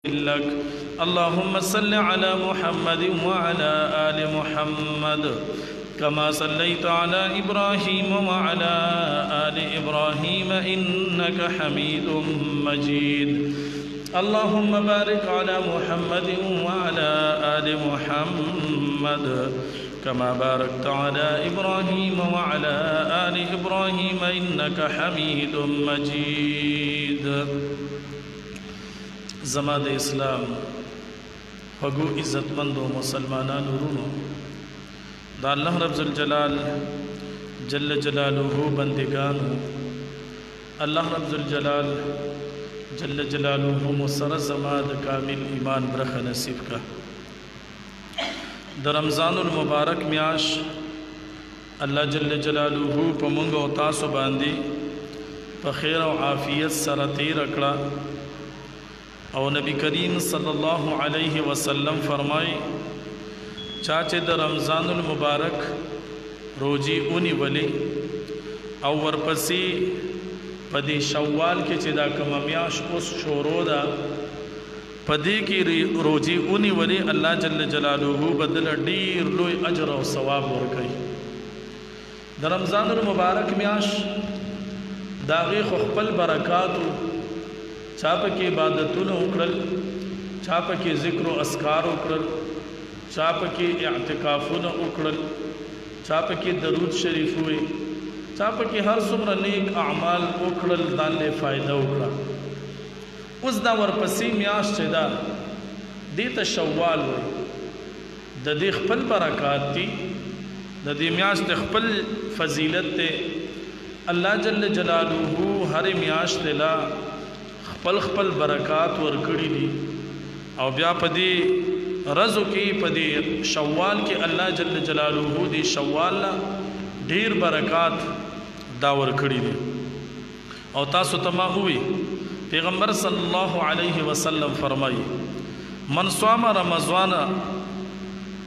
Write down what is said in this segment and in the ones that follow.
लक अल्लाहुम्मा सल्लि अला मुहम्मद व अला आलि मुहम्मद कमा सल्लैता अला इब्राहीम व अला आलि इब्राहीम इन्नका हमीदुम मजीद। अल्लाहुम्मा बारिक अला मुहम्मद व अला आलि मुहम्मद कमा बारकता अला इब्राहीम व अला आलि इब्राहीम इन्नका हमीदुम मजीद। ज़माद इस्लाम फगु इज़्ज़तमंदो मुसलमानान रूनो दा अल्लाह रब्बुल जलाल जल्ल जलालुहु बंदिगान अल्लाह रब्बुल जलाल जल्ल जलालुहु मुसर ज़माद कामिल ईमान बरख नसीब का द रमज़ानुल मुबारक म्याश अल्लाह जल्ल जलालुहु पमुंग और तासु बांदी पखैर और आफियत सर तीर अकड़ा और नबी करीम सल्लल्लाहु अलैहि वसल्लम फरमाई चाचे द रमज़ानुल मुबारक रोजी उनी वली और वरपसी पदी शव्वाल के चिदा कमम्याश उस शोरोदा पदी की रोजी उनी वली अल्लाह जल्ल जलालुहु बदल डीर लोई अजर और सवाब वरकई। द रमज़ानुल मुबारक म्याश दागी खुखपल बरकातु चाप की इबादतुन उकड़ल, चाप की ज़िक्र अस्कार उकड़ल, चाप की इअ्तिकाफुन उकड़ल, चाप की दरूद शरीफ हुई, चाप की हर सुमर नेक अमाल उकड़ल दाने फ़ायदा उकड़ा। उस दा वरपसी म्याश चदा दीत शव्वाल हुई ददी खपल बरकात थी ददी म्याश खपल फजीलत ते अल्लाह जल्ल जलालुहु हर म्याश दिला खपल खपल बरकात वरकड़ी दी और ब्या पदी रज़ु की पदी शव्वाल के अल्लाह जल्ल जलालुहु दी शव्वाल ढेर बरकात दा वरकड़ी दी और तासु तमा हुई। पैगम्बर सल्लल्लाहु अलैहि वसल्लम फरमाई मन स्वामा रमज़ान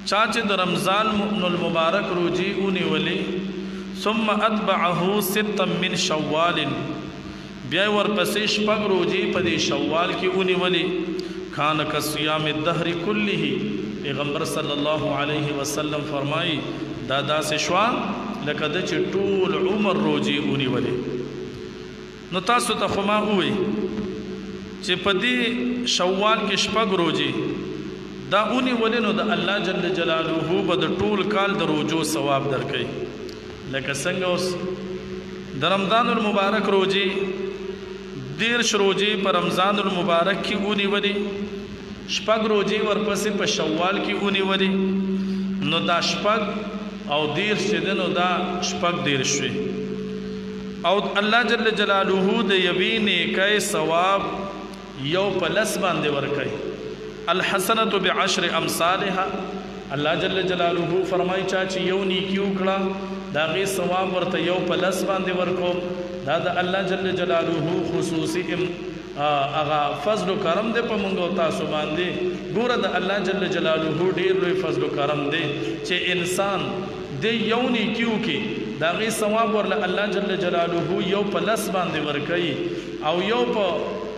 चाचे द रमज़ानुल मुबारक रोजी उनी वली सुम्मा अतबअहु सित्तम मिन शव्वालिन ब्या वरपसी पग रोजी पदी शव्वाल की उनी वली खान का सियाम दहरी कुल्ली ही। पैगम्बर सल्लल्लाहु अलैहि वसल्लम फरमाई दादा से श्वा लकद टूल उमर रोजी उनी वली नुतासु तखुमा हुई चे पदी शव्वाल के शपग रोजी दा उनी वली नो दा अल्लाह जल्ल जलालुहु बद टूल काल द रोजो सवाब दर कई लेकिन संग उस द रमज़ानुल मुबारक रोजी दीर्श रोजी पर रमज़ानुल मुबारक की उनी वली शपग रोजी वरपसी पर शव्वाल की उनी वली नो दा शपग और दीर्श नो दा शपग दीर्श और अल्लाह जल्ल जलालुहु द यबीन कई सवाब यौ पलस बांधे वरकई अल हसनतु बिअश्रि अमसालिहा। अल्लाह जल्ल जलालुहु फरमाई चाची यौ नीकी उकड़ा दागी सवाब वर्त यौ पलस बांधे वरको दादा अल्लाह जल्ल जलालुहु खुसूसी आगा फजल करम दे पमुंगो तासु बांधे गोरा द अल्लाह जल्ल जलालुहु ढेर लोई फजल करम दे चे इंसान दे यौ नीकियों की दागी सवाब वर्ला अल्लाह जल्ल जलालुहु यौ पलस बांधे वरकई और यौ प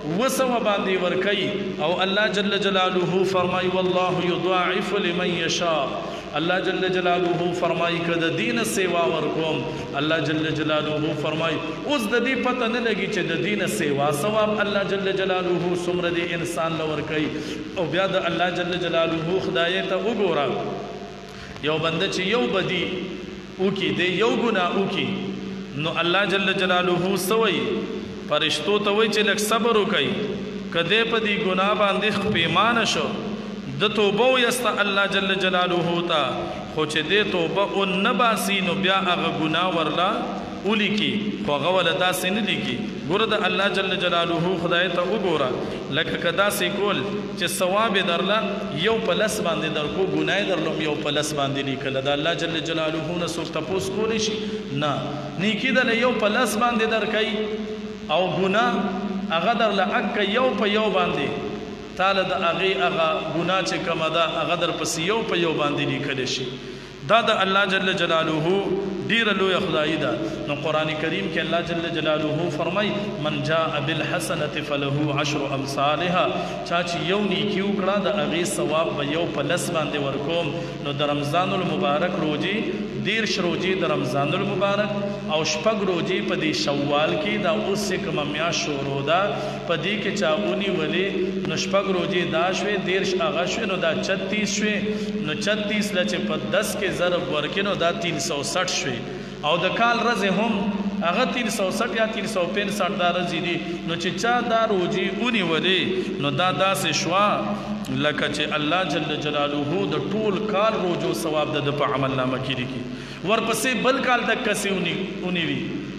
वसव बांधी वरकई और अल्लाह जल्ल जलालुहु फरमाई वल्लाहु युदाइफु लिमन यशा। अल्लाह जल्ल जलालुहु फरमाई कद दीन सेवा वरकोम अल्लाह जल्ल जलालुहु फरमाई उस ददी पता न लगी चे दीन सेवा सवाब अल्लाह जल्ल जलालुहु सुमरदी इंसान लवरकई और ब्याद अल्लाह जल्ल जलालुहु खुदाये ता उगोरा यौ बंदे चे यौ बदी उकी दे यौ गुना उकी नो अल्लाह जल्ल जलालुहु सवई परिश्तो तवई चे लक सबर उकई कदे पदी गुना बांधे पेमान शो द तोबो यस्ता अल्लाह जल्ल जलालुहु ता खोचे दे तोबा उन नबासी नो ब्या अग गुना वरला उली की ख्वागवल दासी निली की गुरद अल्लाह जल्ल जलालुहु खुदाए ता उगोरा लक कदा से कोल चे सवाब दरला यौ पलस बांधे दर को गुनाए दरलम यौ पलस बांधे नी कल दा अल्लाह जल्ल जलालुहु न सोक तपोस कोलिशी ना नीकी दल यौ पलस बांधे दर कई और गुना अगदर ला अक यौ प यौ बांधे ताल द अगे अगा गुना चे कमदा अगदर पस यौ प यौ बांधे नी कलेशी दादा अल्लाह जल्ल जलालुहु ډیر لوی خدای ده. نو قران کریم کې الله جل جلاله فرمای من جاء بالحسنه فله 10 امثالها، چا چې یو نیکی وکړه د هغې ثواب به یو په لس باندې ورکوم. نو د رمضان المبارک روزي 10 روزي د رمضان المبارک او شپږ روزي په دې شوال کې دا اوس کوم میاشت شروع ده په دې کې چاونی ولې نو شپږ روزي دا شوي 10 هغه شوي نو دا 36 شوي. نو 36 لچ په 10 کې ضرب ورکینو دا 360 شوي او د کال ورځې هم هغه 360 یا 365 دا ورځې دي. نو چې چا دا روزي ونیولې نو دا داسې شوا لکه چې الله جل جلاله د ټول کال روزو ثواب د په عمل نامه کې لیکي. ورپسې بل کال د کسي ونیوي،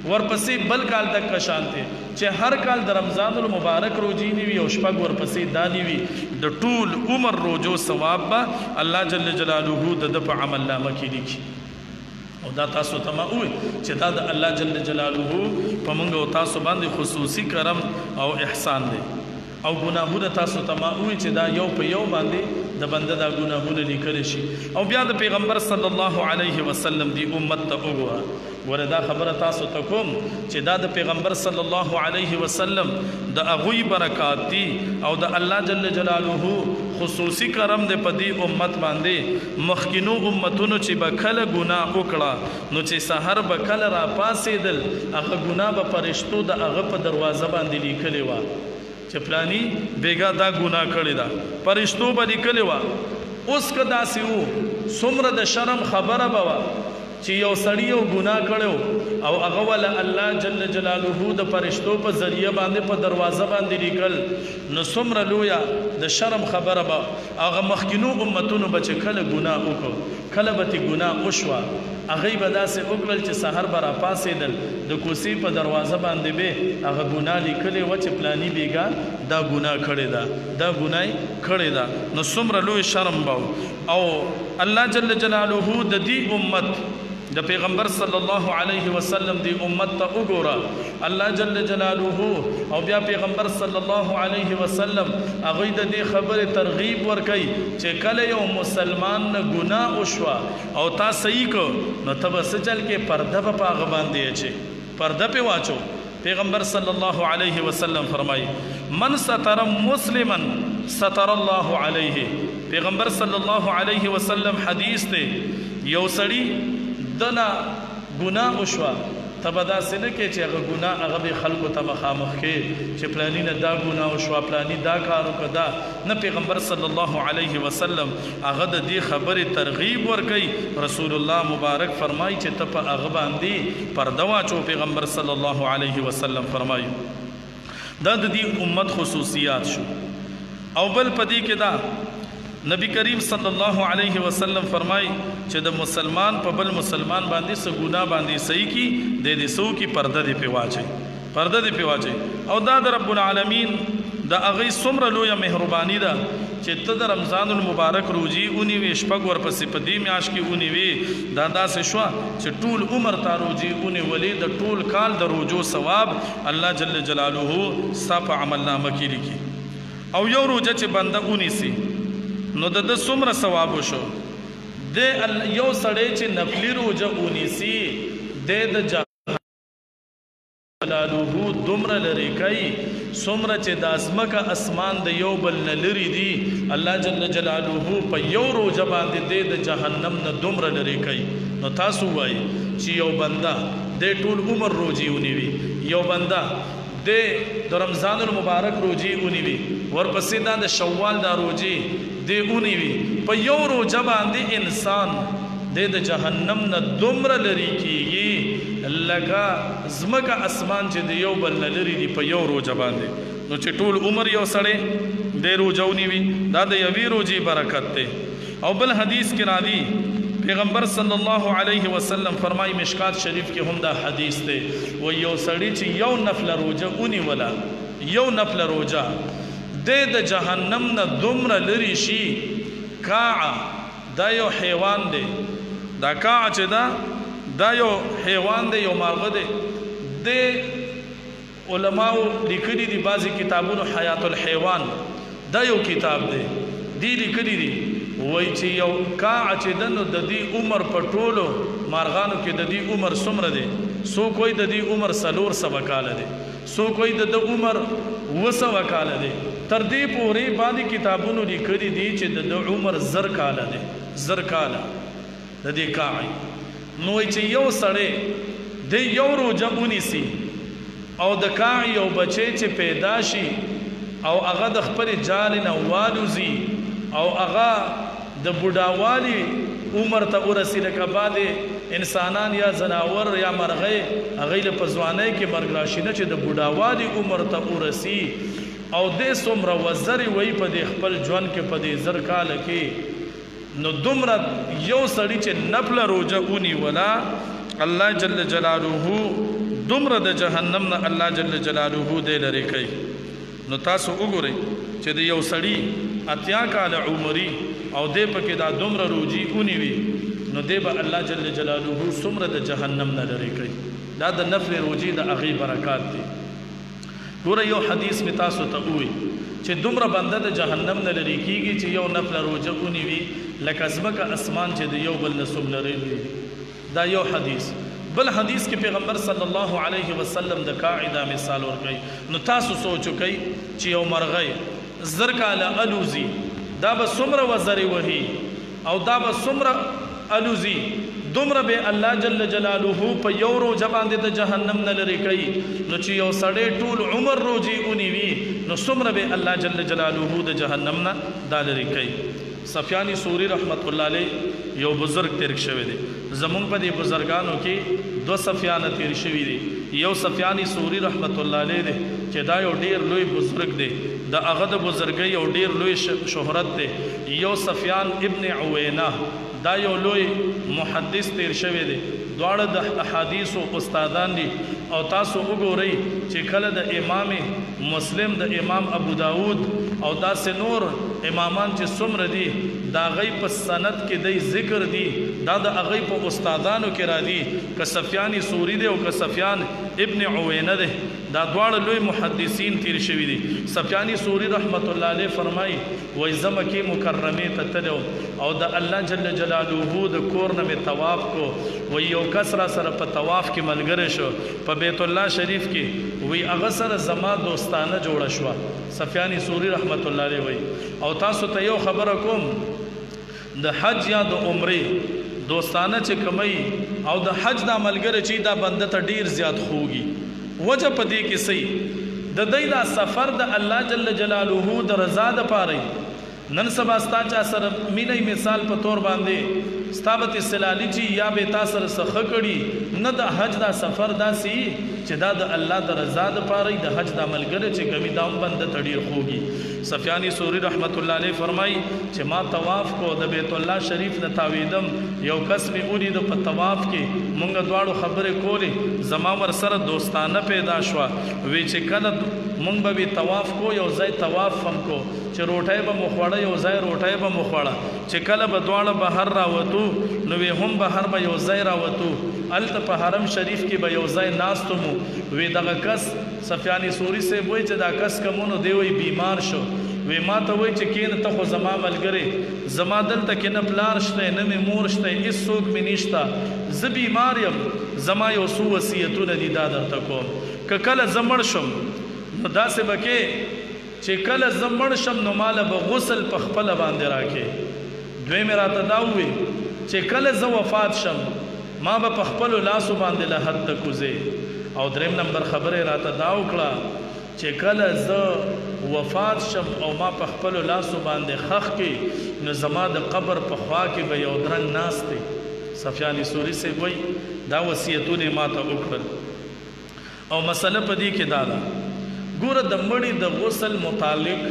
ورپسې بل کال د کشانته چې هر کال د رمضان المبارک روزي نیوي او شپږ ورپسې دا نیوي د ټول عمر روزو ثواب به الله جل جلاله د په عمل نامه کې لیکي. او دا تاسو ته ما وایي چې دا د الله جل جلاله په موږ او تاسو باندې خصوصي کرم او احسان دی. او ګناهونه تاسو ته ما وایي چې دا یو په یو باندې د بنده دا ګناهونه لیکل شي. او بیا د پیغمبر صلی الله علیه وسلم دی امت ته وګوره وردا خبره تاسو ته کوم چې دا د پیغمبر صلی الله علیه وسلم د اغوی برکات دي او د الله جل جلاله خصوصي کرم د پدی امت باندې. مخکینو امتونو چې بکله ګناه وکړه نو چې سحر بکله را پاسېدل هغه ګناه به فرشتو د هغه په دروازه باندې لیکلې و چې پلانی بیګا دا ګناه کړی دا فرشتو به لیکلې و. اوس که داسې وو څومره د شرم خبره به وه چې یو سړی یو ګناه کړو او هغه ول الله جل جلاله د فرشتو په ذریعہ باندې په دروازه باندې لیکل نو څومره لویا د شرم خبره به هغه مخکینو امتونو به چې کله ګناه وکړو کله به تی ګناه وشوه هغه به داسې وکړل چې سحر به را پاسېدل د کوڅې په دروازه باندې به هغه ګناه لیکلې وه چې پلاني بیګا دا ګناه کړې ده دا ګناه کړې ده. نو څومره لوی شرم به او الله جل جلاله د دې امت د پیغمبر صلی الله علیه وسلم دی امت ته وګوره الله جل جلاله او بیا پیغمبر صلی الله علیه وسلم هغه د دې خبره ترغیب ورکړي چې کله یو مسلمان نه ګناه وشوا او تا صحیح کو نو تب سجل کې پرده په هغه باندې اچي پرده په واچو. پیغمبر صلی الله علیه وسلم فرمایي من ستر مسلما ستر الله علیه. پیغمبر صلی الله علیه وسلم حدیث ته یو سړی دنا ګناه وشوا تبه داسې نه کې چې هغه ګناه هغه به خلکو ته مخامخ کې چې پلانی نه دا ګناه وشوا پلانی دا کار وکړه نه. پیغمبر صلی الله علیه وسلم هغه د دې خبرې ترغیب ورکړي. رسول الله مبارک فرمایي چې ته په هغه باندې پرده واچو. پیغمبر صلی الله علیه وسلم فرمایي دا د دې امت خصوصیات شو. او بل پدې کې دا نبی کریم صلی الله علیه وسلم فرمای چې د مسلمان په بل مسلمان باندې څه ګناه باندې صحیح کی د دې سو کی پرده دی پیواچي پرده دی پیواچي. او دا د رب العالمین د هغه څومره لویه مهرباني ده چې ته د رمضان المبارک روزي اونیوي شپږ ورپسې په دې میاشت کې اونیوي دا داسې شوه چې ټول عمر تا روزي اونیولې د ټول کال د روزو ثواب الله جل جلاله ستا په عمل نامه کې لیکي. او یو روزه چې بنده اونیسي نو د څومره ثواب وشو د یو سړی چې نفلی روزه اونیسي د جلاله دومره لري کوي څومره چې د ازمکه اسمان د یو بل نه لري دي الله جل جلاله په یو روزه باندې د جهنم نه دومره لري کوي. نو تاسو وایي چې یو بنده د ټول عمر روزي ونیوي یو بنده د رمضان المبارک روزي اونیوي ورپسې دا د شوال دا روزي دی اونیوي په یو روزه باندې انسان د جهنم نه دومره لري کیږي لکه ځمکه اسمان چې د یو بل نه لري دي په یو روزه باندې. نو چې ټول عمر یو سړی د روزه اونیوي دا د یوې روزې برکت دی. او بل حدیث کې راځي پیغمبر صلی الله علیه وسلم فرمای مشکات شریف کې هم دا حدیث دی و یو سړی چې یو نفل روزه اونیولا یو نفل روزه د جهنم نه دومره لري شي کاع دا یو حیوان دی دا کاع چې دا یو حیوان دی یو مارغه دی د علماء لیکلي دي بعضی کتابونو حیات الحیوان دا یو کتاب دی دی لیکلي دي وای چې یو کاع چې دنو د دې عمر په ټولو مارغانو کې د دې عمر څومره دی؟ سو کوئی د دې عمر 400 کاله دی، سو کوئی د عمر 200 کاله دی. تر دې پورې باندې کتابونو لیکلي دي چې د عمر 1000 کاله دی، 1000 کاله د دې کاع. نو چې یو سړی د یو روزه ونیسي او د کاع یو بچی چې پیدا شي او هغه د خپل جال نه والوزي او هغه د بوډاوالي عمر ته ورسي، لکه بعد انسانان یا زناور یا مرغۍ هغوی له په ځوانۍ کې مرګ راشي نه چې د بوډاوالي عمر ته ورسي او دې څومره وزرې وایي په دې خپل ژوند کې په دې 1000 کاله کې. نو دومره یو سړي چې نفله روژه ونیوله الله جل جلاله دومره د جهنم نه الله جل جلاله دی لرې کوي. نو تاسو وګورئ چې د یو سړي 80 کاله عمري او دې پکې دا دومره روجي ونیوي نو دې به الله جل جلاله څومره د جهنم نه لرې کوي. دا د نفل روجي د هغې برکات دي. ګوره یو حدیث مې تاسو ته ووي چې دومره بنده د جهنم نه لرې کېږي چې یو نفله روجه ونیوي لکه ځمکه اسمان چې د یو بل نه څوم لرې وي. دا یو حدیث. بل حدیث کې پیغمبر صلی الله علیه وسلم د قاعده مثال ورکوي. نو تاسو سوچ وکئ چې یو مرغۍ 1000 کاله الوزي دا به څومره وزرې وهي او دا به څومره الوزي، دومره به الله جل جلاله په یو روزه باندې د جهنم نه لرې کوي. نو چې یو سړی ټول عمر روزي ونیوي نو څومره به الله جل جلاله د جهنم نه دا لرې کوي. سفیانی سوری رحمت الله علیه یو بزرگ تیر شوی دی. زمون په دې بزرگانو کې 2 سفیان تیر شوی دي. یو سفیانی سوری رحمت الله علیه دی چې دا یو ډیر لوی بزرگ دی، د هغه د بزرګۍ یو ډیر لوی شهرت دی. یو سفیان ابن عوینه دا یو لوی محدث تیر شوی دی، دواړه د احادیثو استادان دي. او تاسو وګورئ چې کله د امام مسلم، د امام ابو داود او داسې نور امامان چې څومره دي د هغوی په سند کې دی ذکر دي، دا د هغوی په استادانو کې راځي، که سفیان سوری دی او که سفیان ابن عوینه دی، دا دواړه لوی محدثین تیر شوي دي. سفیان سوری رحمت الله علیه فرمایي وایي زه مکې مکرمې ته تللی او د الله جل جلاله د کور نه مې طواف کو. وایي یو کس را سره په طواف کې ملګری شو په بیت الله شریف کې، وایي هغه سره زما دوستانه جوړه شوه. سفیان سوری رحمت الله علیه وایي او تاسو ته یو خبره کوم، د حج یا د عمرې دوستانه چې کمی او د حج دا ملګری چې دا بنده ته ډیر زیات خوږي. وجه په دې کې صحیح د دې دا سفر د الله جل جلاله د رضا د پاره. نن سبا ستا چا سره مینې مثال په تور باندې ستابت سلالی چې یا به تاسو سره سخه کړي نه، د حج دا سفر داسي چې دا د الله د رضا د پاره د حج د ملګری چې کمی دا بنده ته ډیر خوږي. سفیانی سوری رحمت الله علیه فرمایي چې ما طواف کو د بیت الله شریف نه تاویدم، یو کس می ولید په طواف کې مونږ دواړو خبرې کولې، زما ور سره دوستانه پیدا شوه. وی چې کله مونږ به طواف کو یو ځای طواف هم کو چې روټۍ به مو خوړه، یو ځای روټۍ به مو خوړه، چې کله به دواړه بهر راوتو نو وی هم بهر به یو ځای راوتو، هلته په حرم شریف کې به یو ځای ناستو مو. وی دغه کس سفیانی سوری صاحب وایي چې دا کس کمونو دی وی بیمار شو، وی ما ته وایي چې کینه ته خو زما ملګری، زما دلته کې نه پلار شته نه مې مور شته، هېڅ څوک مې نشته، زه بیمار یم، زما یو څو وصیتونه دي دا درته کوم. که کله زه مړ شم نو داسې به کې چې کله زه مړ شم نو ماله به غسل په خپله باندې راکې. دوی مې راته دا ووي چې کله زه وفات شم ما به په خپلو لاسو باندې له حد ته کوزې. او دریم نمبر خبره راته دا وکړه چې کله زه وفات شم او ما په خپلو لاسو باندې خښ کې نو زما د قبر په خوا کې به یو درنګ ناست دی. سفیان سوری صاحب وایي دا وصیتونه ما ته وکړل. او مسله په دې کې دا ده، ګوره د مړي د غسل متعلق،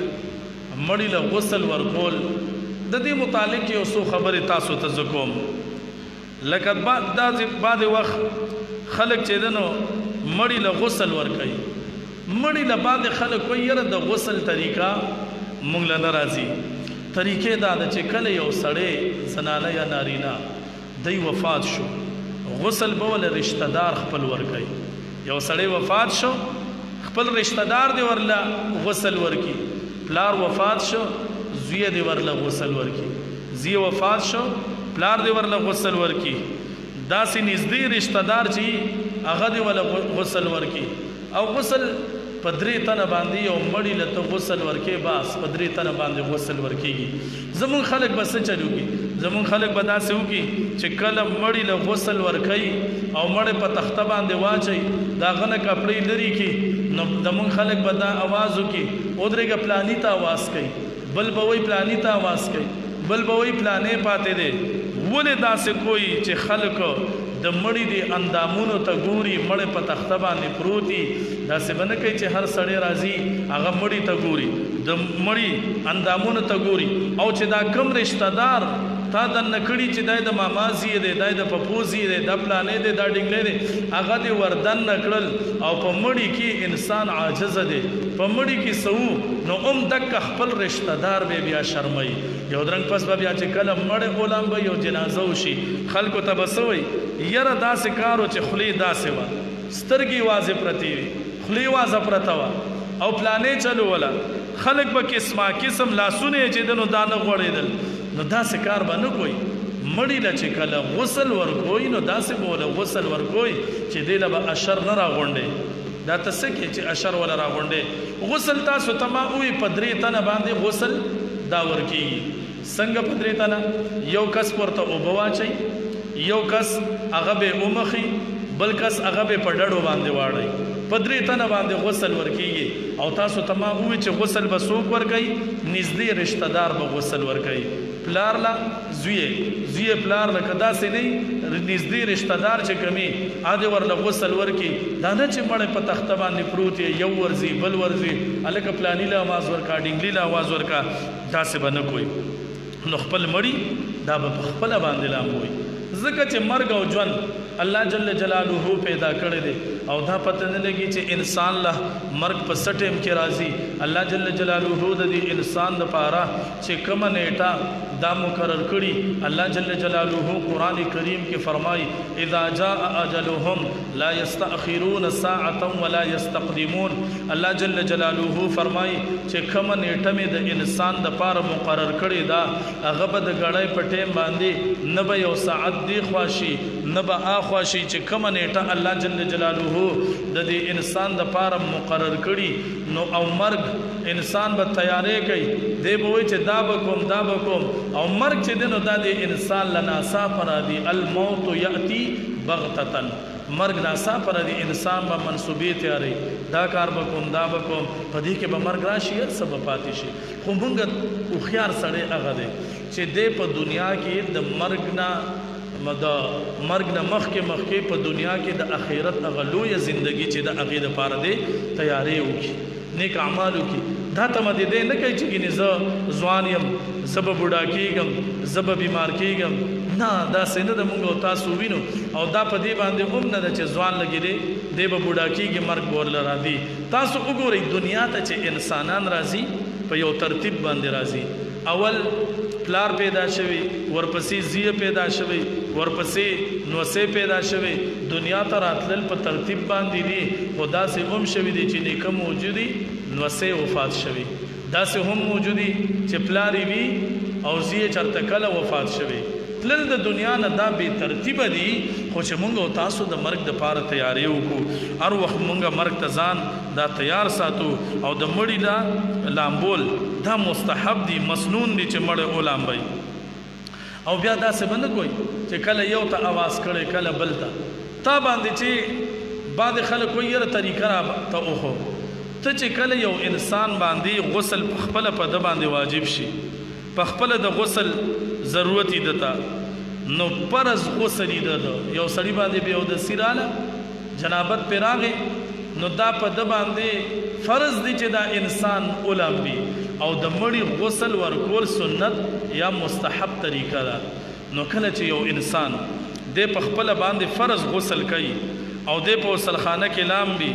مړي له غسل ورکول د دې متعلق یو څو خبرې تاسو ته زه کوم. لکه بعد وخت خلک چې دنو مړي له غسل ورکوي، مړي له بعد خلک وایي یاره د غسل طریقه مونږ له نه راځي. طریقې دا ده چې کله یو سړی زنانه یا نارینه دی وفات شو، غسل به ول رشتہ دار خپل ورکوي. یو سړی وفات شو خپل رشتہ دار دی ورله غسل ورکی، پلار وفات شو زوی دی ورله غسل ورکی، زی وفات شو پلار دی ورله غسل ورکی داسې نږدې رشتہ دار چې هغه دی ورله غسل ورکی او غسل په درې تنه باندې یو مړی له ته غسل ورکې باس په درې تنه باندې غسل ورکېږي زمونږ خلک به څه چلو کی زمونږ خلک به داسې وکړي چې کله مړی له غسل ورکوي او مړی په تخته باندې واچوي د هغه نه کپړې لرې کړي نو زمونږ خلک به دا اواز وکړي ودرېږه پلاني ته اواز کوي بل به وایي پلاني ته اواز کوي بل به وایي پلانې پاتې دی ولې داسې کوي چې خلکو د مړی دی اندامونو ته ګوري مړی په تخته باندې پروت دي داسې به نه کوي چې هر سړی راځي هغه مړی ته ګوري د مړی اندامونو ته ګوري او چې دا کم رشتہ دار تا د نکړي چې دای د مامازي دی دای د پپوزي دی د پلانې دی دا ډنګلې دی هغه دی وردن نکړل او په مړی کې انسان عاجز دی په مړی کې سو نو دک خپل رشتہ دار به بیا شرمای یو درنګ پس به بیا چې کله مړی غلام به یو جنازه وشي خلکو ته بسوي یره داسې کارو چې خلی داسې وه سترګې وازې پرتې وي خلی وازه پرته وه او پلانې چلو وله خلک به قسمه قسم لاسونه یې چې دنو دا نه غوړېدل نو داسې کار به نه کوي مړی له چې کله غسل ورکوي نو داسې به وله غسل ورکوي چې دی له به اشر نه راغونډې دا ته څه کې چې اشر وله راغونډې غسل تاسو ته ما ووي په درې تنه باندې غسل دا ورکېږي څنګه په درې تنه یو کس ورته اوبه واچوي یو کس هغه به ومخي بل کس هغه به په ډډو باندې واړی په درې تنه باندې غسل ورکېږي او تاسو ته ما ووي چې غسل به څوک ورکوي نږدې رشتہ دار به غسل ورکوي پلار لا زوی پلار له که داسې نه نږدې رشتہ دار چې کمی عادي ورله غسل ورکي دا نه چې مړی په تخته باندې پروت یو ورځي بل ورځي هلکه پلاني له اواز ورکا ډنګلي له اواز ورکا داسې به نه کوي نو خپل مړی دا به په خپله باندې لامبوي ځکه چې مرګ او ژوند الله جل جلاله پیدا کړی دی او دا پته نه لګي چې انسان له مرګ په څه ټیم کې راځي الله جل جلاله د دې انسان دپاره چې کومه نیټه دا مقرر کړي الله جل جلاله قرآن کریم کې فرمایي اذا جاء اجلهم لا يستأخرون ساعة ولا يستقدمون الله جل جلاله فرمایي چې کومه نیټه مې د انسان دپاره مقرر کړې ده هغه به د ګړی په ټیم باندې نه به یو ساعت دی خواشي نه به آخواشي چې کومه نیټه الله جل جلاله د دې انسان دپاره مقرر کړي نو او مرګ انسان به تیارې کوي دی به وایي چې دا به کوم دا به کوم او مرګ چې دی نو دا د انسان له ناڅاپه راځي الموت یأتي بغتة مرګ ناڅاپه راځي انسان به منصوبې تیارې دا کار به کوم دا به کوم په دې کې به مرګ راشي هر څه به پاتې شي خو موږ هوښیار سړی هغه دی چې دی په دنیا کې د مرګ نه مخکې په دنیا کې د آخرت هغه لویه زندګي چې د هغې دپاره دی تیارې وکړي نیک اعمال وکړي دا تمه د دې نه کوي چې ګینې زه ځوان یم زه به بوډا کېږم زه به بیمار کېږم نه داسې نه د موږ او تاسو وینو او دا په دې باندې هم نه ده چې ځوان لګي دی به بوډا کېږي مرګ به ورله راځي تاسو وګورئ دنیا ته چې انسانان راځي په یو ترتیب باندې راځي اول پلار پیدا شوی ورپسې زیه پیدا شوی ورپسې نوسې پیدا شوی دنیا ته راتلل په ترتیب باندې دي خو داسې هم شوي دي چې نیکه موجودي نوسې وفات شوی داسې هم موجودي چې پلاری وي او زیه چرته کله وفات شوی تلل د دنیا نه دا بې ترتیبه دي خو چې مونږ او تاسو د مرګ دپاره تیاری وکړو هر وخت مونږ مرګ ته ځان دا تیار ساتو او د مړي دا لامبول دا مستحب دي مسنون دي چې مړی ولامبئ او بیا داسې به نه کوئ چې کله یو ته اواز کړی کله بل ته تا باندې چې بعد خلک وایي یاره طریقه را ته وښو ته چې کله یو انسان باندې غسل په خپله په ده باندې واجب شي په خپله د غسل ضرورت یې دته نو فرض غسل یې ده یو سړي باندې بیا اودسي راله جنابت پرې راغې نو دا په ده باندې فرض دی چې دا انسان ولامبي او د مړي غسل ورکول سنت یا مستحب طریقه ده نو کله چې یو انسان دی په خپله باندې فرض غسل کوي او دی په غسلخانه کې لامبي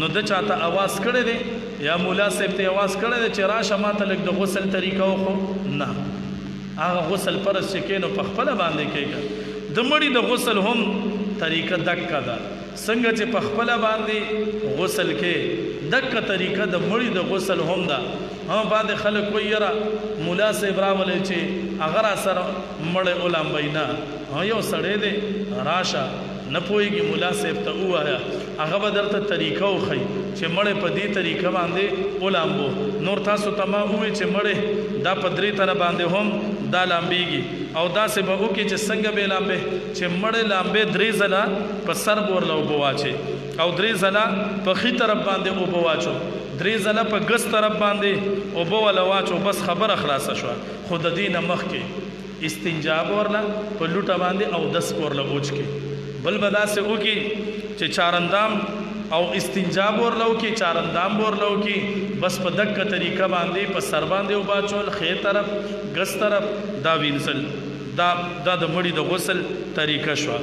نو د چاته اواز کړی دی یا مولا صاحب ته اواز کړی دی چې راشه ماته لږ د غسل طریقه وخو نه هغه غسل فرض چې کې نو په خپله باندې کېږه د مړي د غسل هم طریقه دکه ده څنګه چې په خپله باندې غسل کې دک طریقه د مړی د غسل هم ده. بعد خلک وایي یاره مولا صاحب راولی چې هغه را سره مړی ولامبئ. نه، یو سړی دی راشه نه پوهېږي مولا صاحب ته ووایه، هغه به درته طریقه وښیي چې مړی په دې طریقه باندې ولامبو. نور تاسو ته ما ووایي چې مړی دا په درې طرح باندې هم دا لامبېږي او داسې به وکړي چې څنګه به لامبې چې مړی لامبې 3 ځله په سر به ورله اوبه واچي او 3 ځله په ښي طرف باندې اوبه واچو، 3 ځله په ګس طرف باندې اوبه وله واچو. بس خبره خلاصه شوه. خو د دې نه مخکې استنجا به ورله په لوټه باندې او دس به ورله اوچ کړي. بل به داسې وکړي چې چارندام او استنجا به ورله وکړي، چارندام به ورله وکړي. بس په دقه طریقه باندې په سر باندې اوبه اچول، ښی طرف ګس طرف دا وینځل. دا د مړي د غسل طریقه شوه.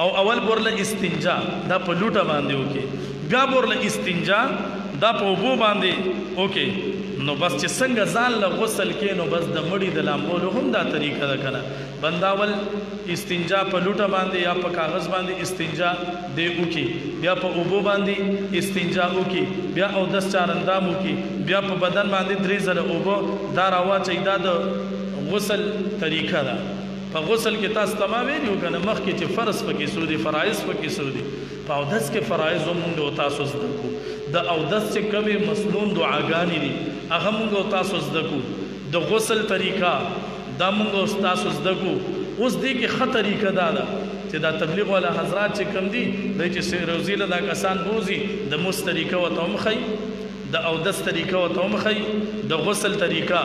او اول بورله استنجا دا په لوټه باندې وکړي، بیا بورله استنجا دا په اوبو باندې وکړي. نو بس چې څنګه ځان له غسل کې نو بس د مړي د لامبولو هم دا طریقه ده که نه. بنداول استنجا په لوټه باندې یا په کاغذ باندې استنجا دی وکړي، بیا په اوبو باندې استنجا وکړي، بیا اودس چارندام وکړي، بیا په بدن باندې 3 ځله اوبه دا راواچوي. دا د غسل طریقه ده. په غسل کې تاسو تمام ویلو که نه مخکې چې فرض پکې څو دي، فرایض پکې څو دي. په اودس کې فرایض هم موږ او تاسو زده کړو. د اودس چې کومې مسنون دعاګانې دي هغه موږ او تاسو زده کړو. د غسل طریقه دا موږ او تاسو زده کړو. اوس دې کې ښه طریقه دا ده چې دا تبلیغ والا حضرات چې کوم دي دی چې روزي له دا کسان بوزي د مس طریقه ورته هم ښیي، د اودس طریقه ورته هم ښیي، د غسل طریقه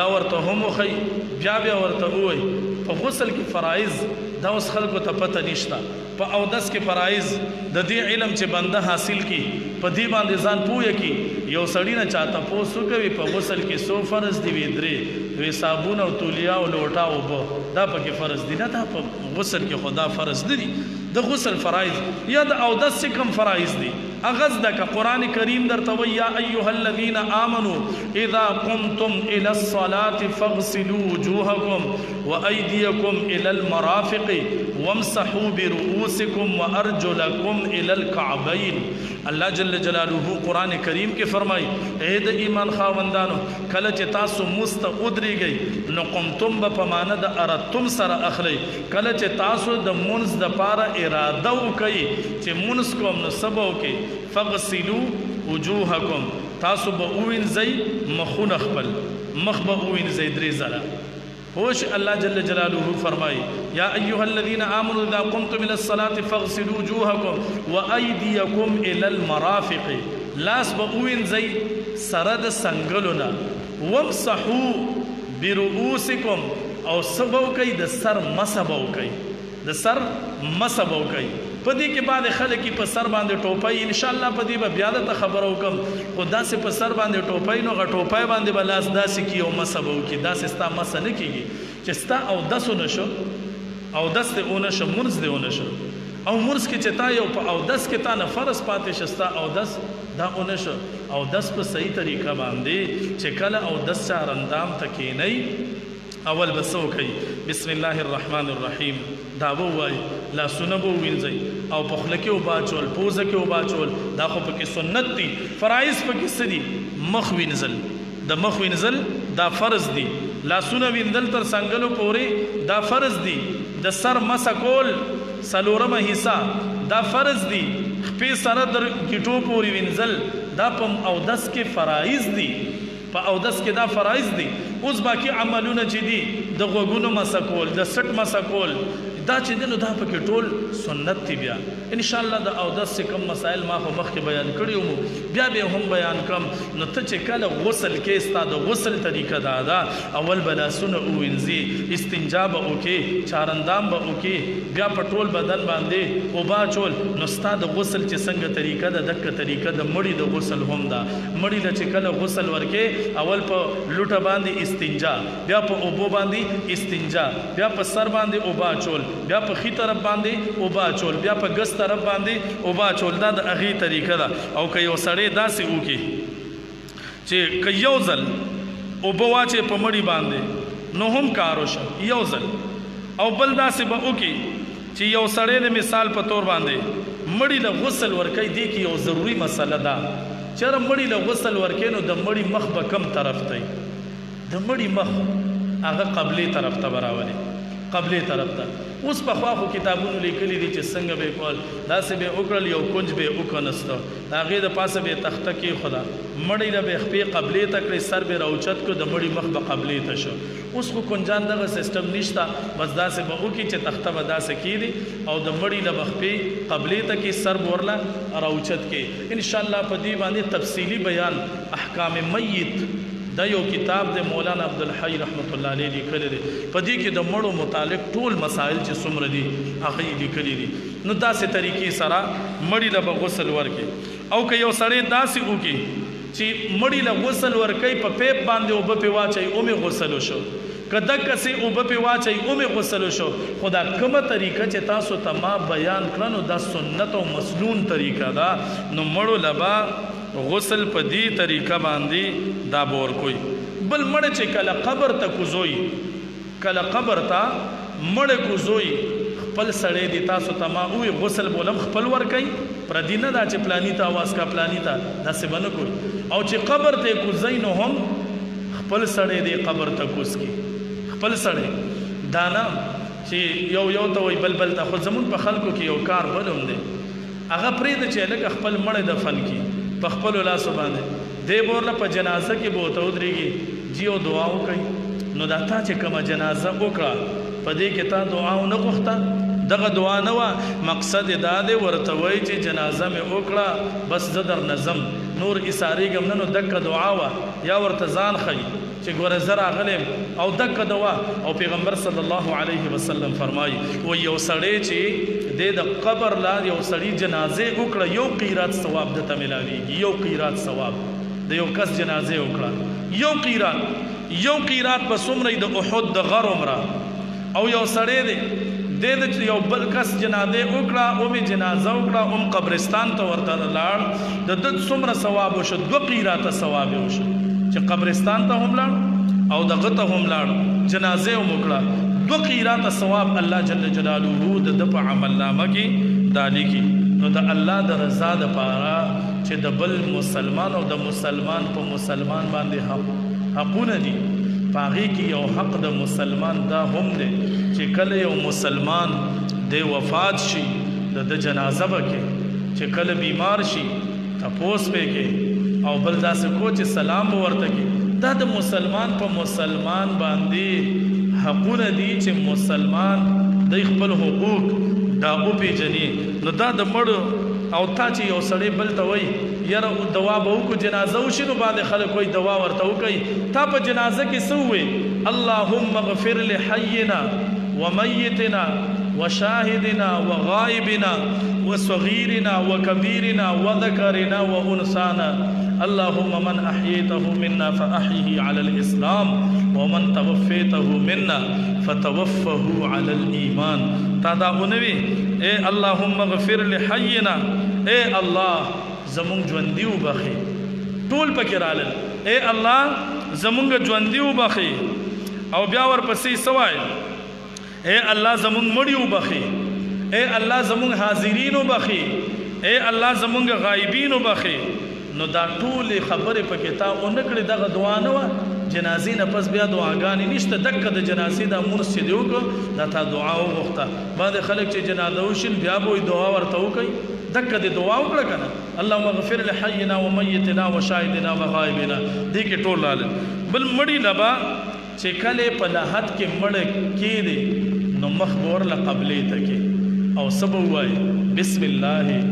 دا ورته هم وښیي. بیا ورته ووایي په غسل کې فرایض دا اوس خلکو ته پته نشته. په اودس کې فرایض د دې علم چې بنده حاصل کی په دې باندې ځان پوهه کی. یو سړی نه چاته پوسو کوي په غسل کې 100 فرض دی، وی 3 وی صابون او تولیه او لوټا او بو دا پکې فرض دي نه. دا په غسل کې خدا فرض نه دي. د غسل فرایض یا د اودس چې کوم فرایض دي اغاز د قرآن کریم درته وی یا ایها الذین آمنوا اذا قمتم الى الصلاة فاغسلوا وجوهکم وایدیکم الى المرافق وامسحوا برؤوسکم وارجلکم الى الكعبین. الله جل جلاله قرآن کریم کې فرمای اے د ایمان خاوندانو کله چې تاسو مستقدریږئ نو قمتم به په معنا د ارتم سره اخلي. کله چې تاسو د منځ د پاره اراده وکړئ چې منځ کوم نو سبا وکړئ فغسلوا وجوهکم تاسو به ووینځئ مخونه خپل، مخ به ووینځئ 3 ځله. ہوش اللہ جل جلالہ فرمائی یا ایہا الذین آمنوا اذا قمتم الى الصلاة فاغسلوا وجوهکم وایدیکم الى المرافق لاس به ووینځئ سره د سنګلونه وامسحوا برؤوسکم او څه به وکئ د سر مسح به وکئ، د سر مسح به وکئ. په دې کې بعد خلک په سر باندې ټوپۍ ان شاء الله په دې به بیا د خبرو کوم خو داسې په سر باندې ټوپۍ نو غ ټوپۍ باندې به لاس داسې کی او مسح به وکړي. داسې ستا مسح نه کېږي چې ستا اودس ونه شو، اودس دې ونه شو، منځ دې ونه شو او منځ کې چې تا یو په اودس کې تا نه فرض پاتې شو ستا اودس دا ونه شو. اودس په صحیح طریقه باندې چې کله اودس چارندام ته کښېنئ اول به څه وکئ بسم الله الرحمن الرحیم دا به ووایئ، لاسونه به ووینځئ او په خوله کې اوبه اچول، پوزه کې اوبه اچول دا خو پکې سنت دي. فرایض پکې څه دي؟ مخ وینځل، د مخ وینځل دا فرض دي. لاسونه وینځل تر څنګلو پورې دا فرض دي. د سر مسح کول 4مه حصہ دا فرض دي. خپې سره در ګیټو پورې وینځل دا په اودس کې فرایض دي، په اودس کې دا فرایض دي. اوس باقي عملونه چې دي د غوږونو مسح کول، د سټ مسح کول دا چې دی نو دا پکې ټول سنت دی. بیا ان شاء الله د اودس چې کوم مسائل ما خو مخکې بیان کړي وو بیا به هم بیان کوم. نو ته چې کله غسل کې ستا د غسل طریقه دا ده اول به لاسونه ووینځي، استنجا به وکړي، چارندام به وکړي، بیا په ټول بدن باندې اوبه اچول. نو ستا د غسل چې څنګه طریقه ده دقه طریقه د مړي د غسل هم ده. مړي له چې کله غسل ورکې اول په لوټه باندې استنجا، بیا په اوبو باندې استنجا، بیا په سر باندې اوبه اچول، بیا په خي طرف باندې اوبه اچول، بیا په ګس طرف باندې اوبه اچول. دا د هغې طریقه ده. او که یو سړی داسې وکړي چې که یو ځل اوبه واچې په مړي باندې نو هم کار وشه یو ځل، او بل داسې به وکړي چې یو سړی د مثال په طور باندې مړي له غسل ورکوي. دې کې یو ضروري مسله ده چېرې مړي له غسل ورکې نو د مړي مخ به کم طرف ته وي د مړي مخ هغه قبلې طرف ته به راولي قبلې طرف ته اوس پخوا خو کتابونو لیکلي دي چې څنګه به یې کول داسې به یې وکړل یو کونج به یې وکنسته د هغې د پاسه به یې تخته کېښوده مړی له به یې خپې قبلې ته کړې سر به یې راوچت کړو د مړي مخ به قبلې ته شو اوس خو کنجان دغه سیسټم نشته بس داسې به وکړي چې تخته به داسې کېږي او د مړي له به خپې قبلې ته کې سر به ورله راوچت کې انشاءالله په دې باندې تفصیلي بیان احکام میت دا یو کتاب د مولانا عبدالحی رحمت الله علیه لیکلی دی په دې کې د مړو متعلق ټول مسائل چې څومره دي هغه یې لیکلي دي نو داسې طریقې سره مړي له به غسل ورکړي او که یو سړی داسې وکړي چې مړي له غسل ورکوي په پیپ باندې اوبه پې واچوي اومې غسل وشو که دقسې اوبه پې واچوي اومې غسل وشو خو دا کومه طریقه چې تاسو ته ما بیان کړه نو دا سنت او مسنون طریقه ده نو مړو له به غسل په دې طریقه باندې دا به ورکوي بل مړه چې کله قبر ته کوزوي کله قبر ته مړه کوزوي خپل سړی دی تاسو ته ما وی غسل بولم خپل ورکوي پردي نه دا چې پلاني ته آواز کا پلاني ته داسې به نه کوي او چې قبر ته کوزوي نو هم خپل سړی دی قبر ته کوز کی خپل سړی دا نه چې یو ته وایي بل ته خو زمونږ په خلکو کې یو کار بل هم دی هغه پرېږده چې هلکه خپل مړی دفن کړي په خپلو لاسو باندې دی به ورله په جنازه کې به ورته ودرېږي جي او دعا وکوي نو دا تا چې کومه جنازه وکړه په دې کې تا دعا ونه غوښته دغه دعا نه وه مقصد یې دا دی ورته وایي چې جنازه مې وکړه بس زه در نه ځم نور ایسارېږم نه نو دکه دعا وه یا ورته ځان ښیي چې ګوره زه راغلی او دکه دعا او پیغمبر صلی الله علیه وسلم فرمایي و یو سړی چې د قبر لا یو سړی جنازه وکړه یو قیرات ثواب دته ملاویږي یو قیرات ثواب د یو کس جنازه وکړه یو قیرات په څومره د احد د غر عمره او یو سړی دی د یو بل کس جنازه وکړه او می جنازه وکړه اوم قبرستان ته ورته لاړ د څومره ثواب وشو 2 قیرات ثواب وشو چې قبرستان ته هم لاړ او دغه ته هم لاړ جنازه هم وکړه 2 قیرات ثواب الله جل جلاله د په عمل نامه کې دالی کی نو د الله د رضا د پاره چې د بل مسلمان او د مسلمان په مسلمان باندې حقونه دي پاغي کې یو حق د مسلمان دا هم دی چې کله یو مسلمان د وفات شي د جنازه وکړي چې کله بیمار شي تپوس وکړي او بل داسې کو چې سلام ورته کوي دا د مسلمان په مسلمان باندې حقونه دي چې مسلمان د خپل حقوق دا او پیژني نو دا د مړو او تا چې یو سړی بل ته وایي یاره دوا به وکړو جنازه وشي نو بعد خلک وایي دوا ورته وکړي تا په جنازه کې څه ووایي اللهم اغفر لحینا ومیتنا وشاهدنا وغائبنا وصغيرنا وكبيرنا وذكرنا وأنثانا اللهم من أحييته منا فأحيه على الإسلام ومن توفيته منا فتوفه على الإيمان تدعوني اے اللهم اغفر لحينا اے الله زمون ژوندۍ وبخي ټول پکې رالل اے الله زمونږ ژوندۍ وبخي او بیا ورپسې سوای اے الله زمونږ مړي وبخي اے الله زمونږ حاضرین وبخي اے الله زمونږ غایبین وبخي نو دا ټول خبره پکې تا اونکړه دغه دعا نه و جنازې نه پس بیا دعاګانې نشته دغه د جنازې د مرشد یو کو دا تا دعا وغوښته بعد خلک چې جنازه وشین بیا به دعا ورته وکي دغه د دعا وکړه کنه اللهم اغفر لحينا وميتنا وشاهدنا وغائبنا دې کې ټول لاله بل مړی لبا چې کله په لحد کې مړ کېږي نو مخبور لقبلې ته کې او سبو وای بسم الله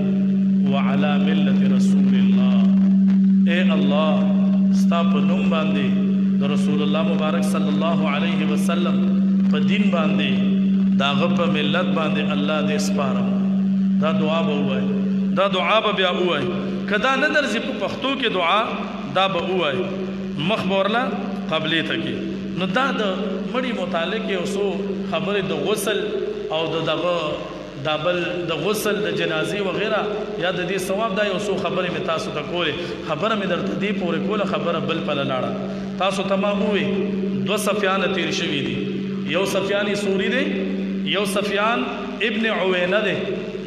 وعلى ملة رسول الله اے الله ستا په نوم باندې د رسول الله مبارک صلی الله علیه وسلم په دین باندې داغه په ملت باندې الله دې سپارم دا دعا به وای دا دعا به بیا وای کدا نه درځي په پښتو کې دعا دا به وای مخبورلا قبلې ته کې نو دا د مړی متعلق یو څو خبرې د غسل او دغه دابل د غسل د جنازې وغیرہ یا د دې ثواب دا یو څو خبرې مې تاسو ته کولې خبره مې درته دې پورې کوله خبره بل په لاړه تاسو تمام وي 2 سفیان تیر شوي دي یو سفیان سوری دی یو سفیان ابن عوینه دی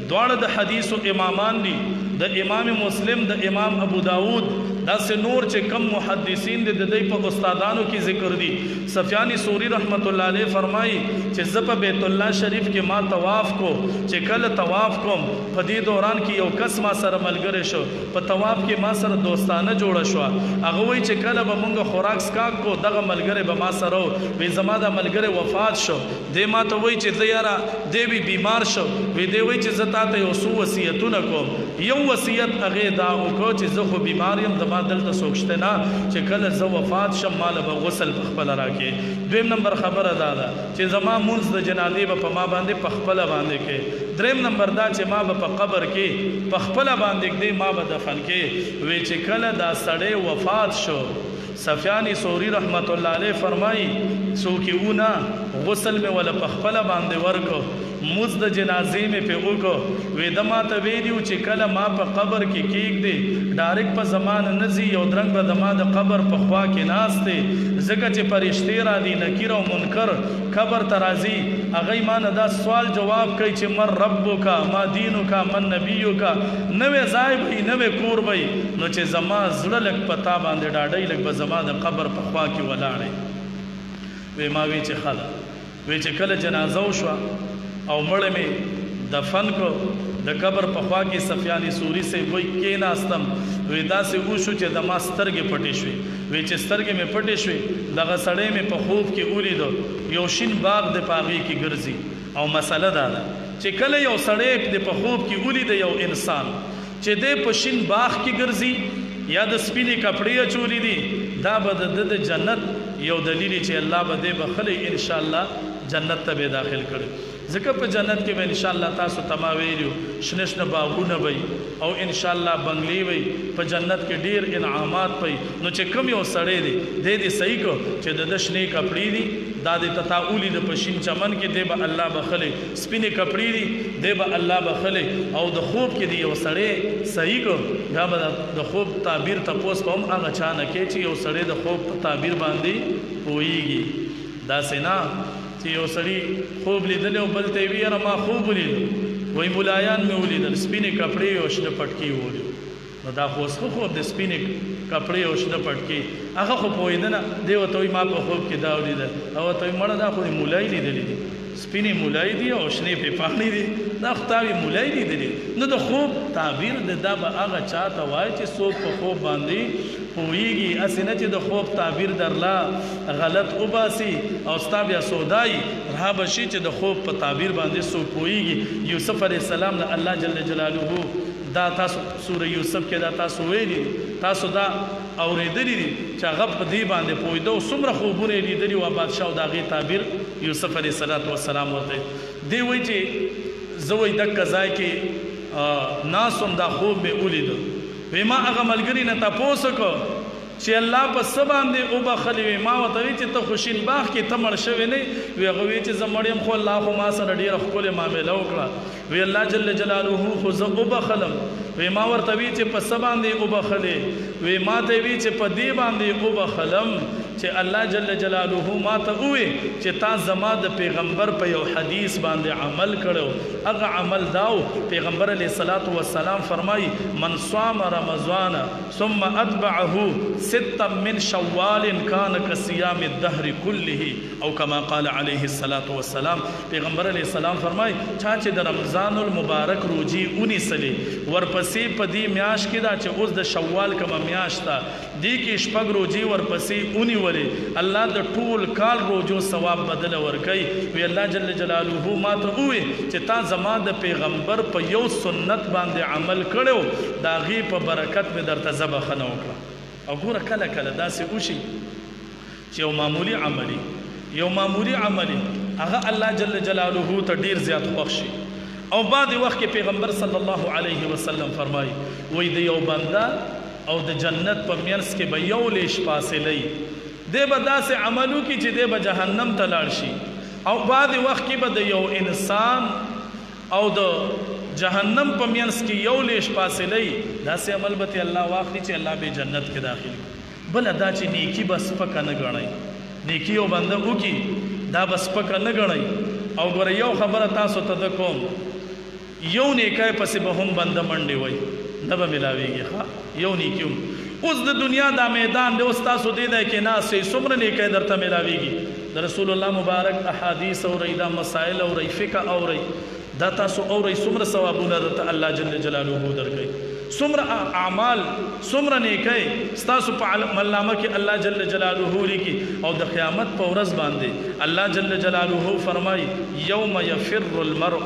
دواړه د حدیثو امامان دي د امام مسلم د امام ابو داود دا سے نور چې کم محدثین د دې په استادانو کې ذکر دي سفیانی سوری رحمت الله علیه فرمایي چې زپ بیت الله شریف کې ما طواف کو چې کله طواف کوم په دې دوران کې یو کس ما سره ملګری شو په طواف کې ما سره دوستانه جوړه شو هغه وایي چې کله به مونږ خوراک سکاک کو دغه ملګری به ما سره وي زما دا ملګری وفات شو دې ما ته وایي چې زه یاره دې وی بیمار شو وی دې وایي چې زه تاته یو څو وصیتونه کوم یو وصیت هغې دا وکړو چې زه خو بیمار یم ما دلته څوک شته نه چې کله زه وفات شم ماله به غسل په خپله راکړې دویم نمبر خبره دا ده چې زما مونځ د جنازې به په ما باندې په خپله باندې کې دریم نمبر دا چې ما به په قبر کې په خپله باندې کړې ما به دفن کې وی چې کله دا سړی وفات شو سفیانی سوری رحمت الله علیه فرمایي څوک غسل مې ولا په خپله باندې ورکو مز د جنازې مې په وکړو وې د ما ته ویلو چې کله ما په قبر کې کېږدې ډایرکټ په زمان نه ځي یو درنګ به د ما د قبر په خوا کې ناست دی ځکه چې فرشتې را دي نکیر او منکر قبر ته راځي هغوی ما نه دا سوال جواب کوي چې من ربک ما دینک من نبیک نوې ځای به نوې کور به نو چې زما زړه لږ په تا باندې ډاډی لږ به زما د قبر په خوا کې ولاړې وی ما وی چې خله وی چې کله جنازه وشوه او مړ مې دفن کو د قبر په خوا کې سفیانی سوری سے وای کېناستم وی داسې وشو چې د ما سترګې پټې شوې وی چې سترګې مې پټې شوې دغه سړی مې په خوب کې ولیدو یو شین باغ د په هغې کې ګرځي او مسله دا ده چې کله یو سړی د په خوب کې ولیده یو انسان چې دی په شین باغ کې ګرځي یا د سپینې کپړې اچولې دي دا به د جنت یو دلیل چې الله به دې بخلی انشاءالله جنت ته به داخل کړي ځکه په جنت کې به انشاءالله تاسو ته ما ویلو شنه شنه باغونه وي او انشاءالله بنگلې وي په جنت کې ډیر انعامات وي نو چې کوم یو سړی دی دې صحیح کو چې د شنې کپړې دي دا د تتاولی د پشین چمن کې دی به الله بخلی سپینې کپړې دي دی به الله بخلی او د خوب کې دی یو سړی صحیح کو دا به د خوب تعبیر تپوس کوم هغه چا نه کې چې یو سړی د خوب په تعبیر باندې پوهیږي داسې نه چې یو سړي خوب لیدلی او بل ته یې وي یاره ما خوب ولیدو وایي ملایان مې ولیدل سپینې کپړې او شنه پټکي ولیدو نو دا خو اوس ښه خوب د سپینې کپړې او شنه پټکي هغه خو پوهېده نه دی ورته وایي ما په خوب کې دا ولیدل او ورته وایي مړه دا خو د مولای لیدلی دي سپینې مولای دي او شنې پېپاڼې دي دا خو تا وي مولای لیدلی نو د خوب تعبیر د دا به هغه چا ته وایي چې څوک په خوب باندې پوهیږي اسې نه چې د خوب تعبیر درلا غلط وباسي او ستا بیا سودایي رها به شي چې د خوب په تعبیر باندې څوک پوهیږي یوسف علیه السلام نه الله جل جلاله دا تاسو سوره یوسف کې دا تاسو ویلي تاسو دا اورېدلي دي چې هغه په دې باندې پوهېده او څومره خوبونه یې لیدلي وه بادشاه او د هغې تعبیر یوسف علیه السلام ورته دی وایي چې زه وایي دکه ځای کې ناست وم دا خوب مې ولیده وی ما هغه ملګري نه تپوس وکړو چې الله په څه باندې وبخلي وي ما ورته وی چې ته خو شین باغ کې ته مړ شوی نه وی هغه وی چې زه مړ یم خو الله خو ما سره ډېره ښکلې معامله وکړه وی الله جل جلاله خو زه وبخلم وی ما ورته وی چې په څه باندې وبخلې وی ما ته وی چې په دې باندې وبخلم چې الله جل جلاله ما ته ووی چې تا زما د پیغمبر په یو حدیث باندې عمل کړو هغه عمل داو پیغمبر علیه الصلاۃ والسلام فرمایي من صام رمضان ثم اتبعه ستا من شوال كان كصيام الدهر كله او كما قال عليه الصلاة والسلام پیغمبر علیه السلام فرمایي چا چې د رمضان المبارک روزي ونیسلې ورپسې په دې میاشت کې دا چې اوس د شوال کومه میاشت ده دې کې شپږ روزي ورپسې ونیولې الله د ټول کال روزو ثواب بدله ورکوي وی الله جل جلاله ما ته ووی چې تا زما د پیغمبر په یو سنت باندې عمل کړو د هغې په برکت مې درته زه بخښنه وکړه او ګوره کله کله داسې وشي چې یو معمولي عملي هغه الله جل جلاله ته ډیر زیات خوښ شي او بعد وخت کې پیغمبر صلی الله علیه وسلم فرمایي وایي د یو بنده او د جنت په منځ کې به یو لیش فاصله دی به داسې عمل وکړي چې دی به جهنم ته لاړ شي او بعد وخت کې به د یو انسان او د جهنم په منځ کې یو لیش فاصله داسې عمل به الله واخلي چې الله به جنت کې داخلي بله دا چې نیکي به سپکه نه ګڼئ نیکي یو بنده وکړي دا به سپکه نه ګڼئ او ګوره یو خبره تاسو ته د کوم یو نیکۍ پسې به هم بنده منډې وایي نبا ملاویږي ښا یو نیکیوم اوس د دنیا دا میدان دی اوس تاسو دې دی کې ناستئ څومره نیکۍ درته ملاویږي د رسول الله مبارک احادیث اورئ دا مسائل اورئ فقه اورئ دا تاسو اورئ څومره ثوابونه درته الله جل جلاله درکوي څومره اعمال څومره نیکۍ ستاسو په علامه کې الله جل جلاله لیکي او د قیامت په ورځ باندې الله جل جلاله فرمایي یوم یفر المرء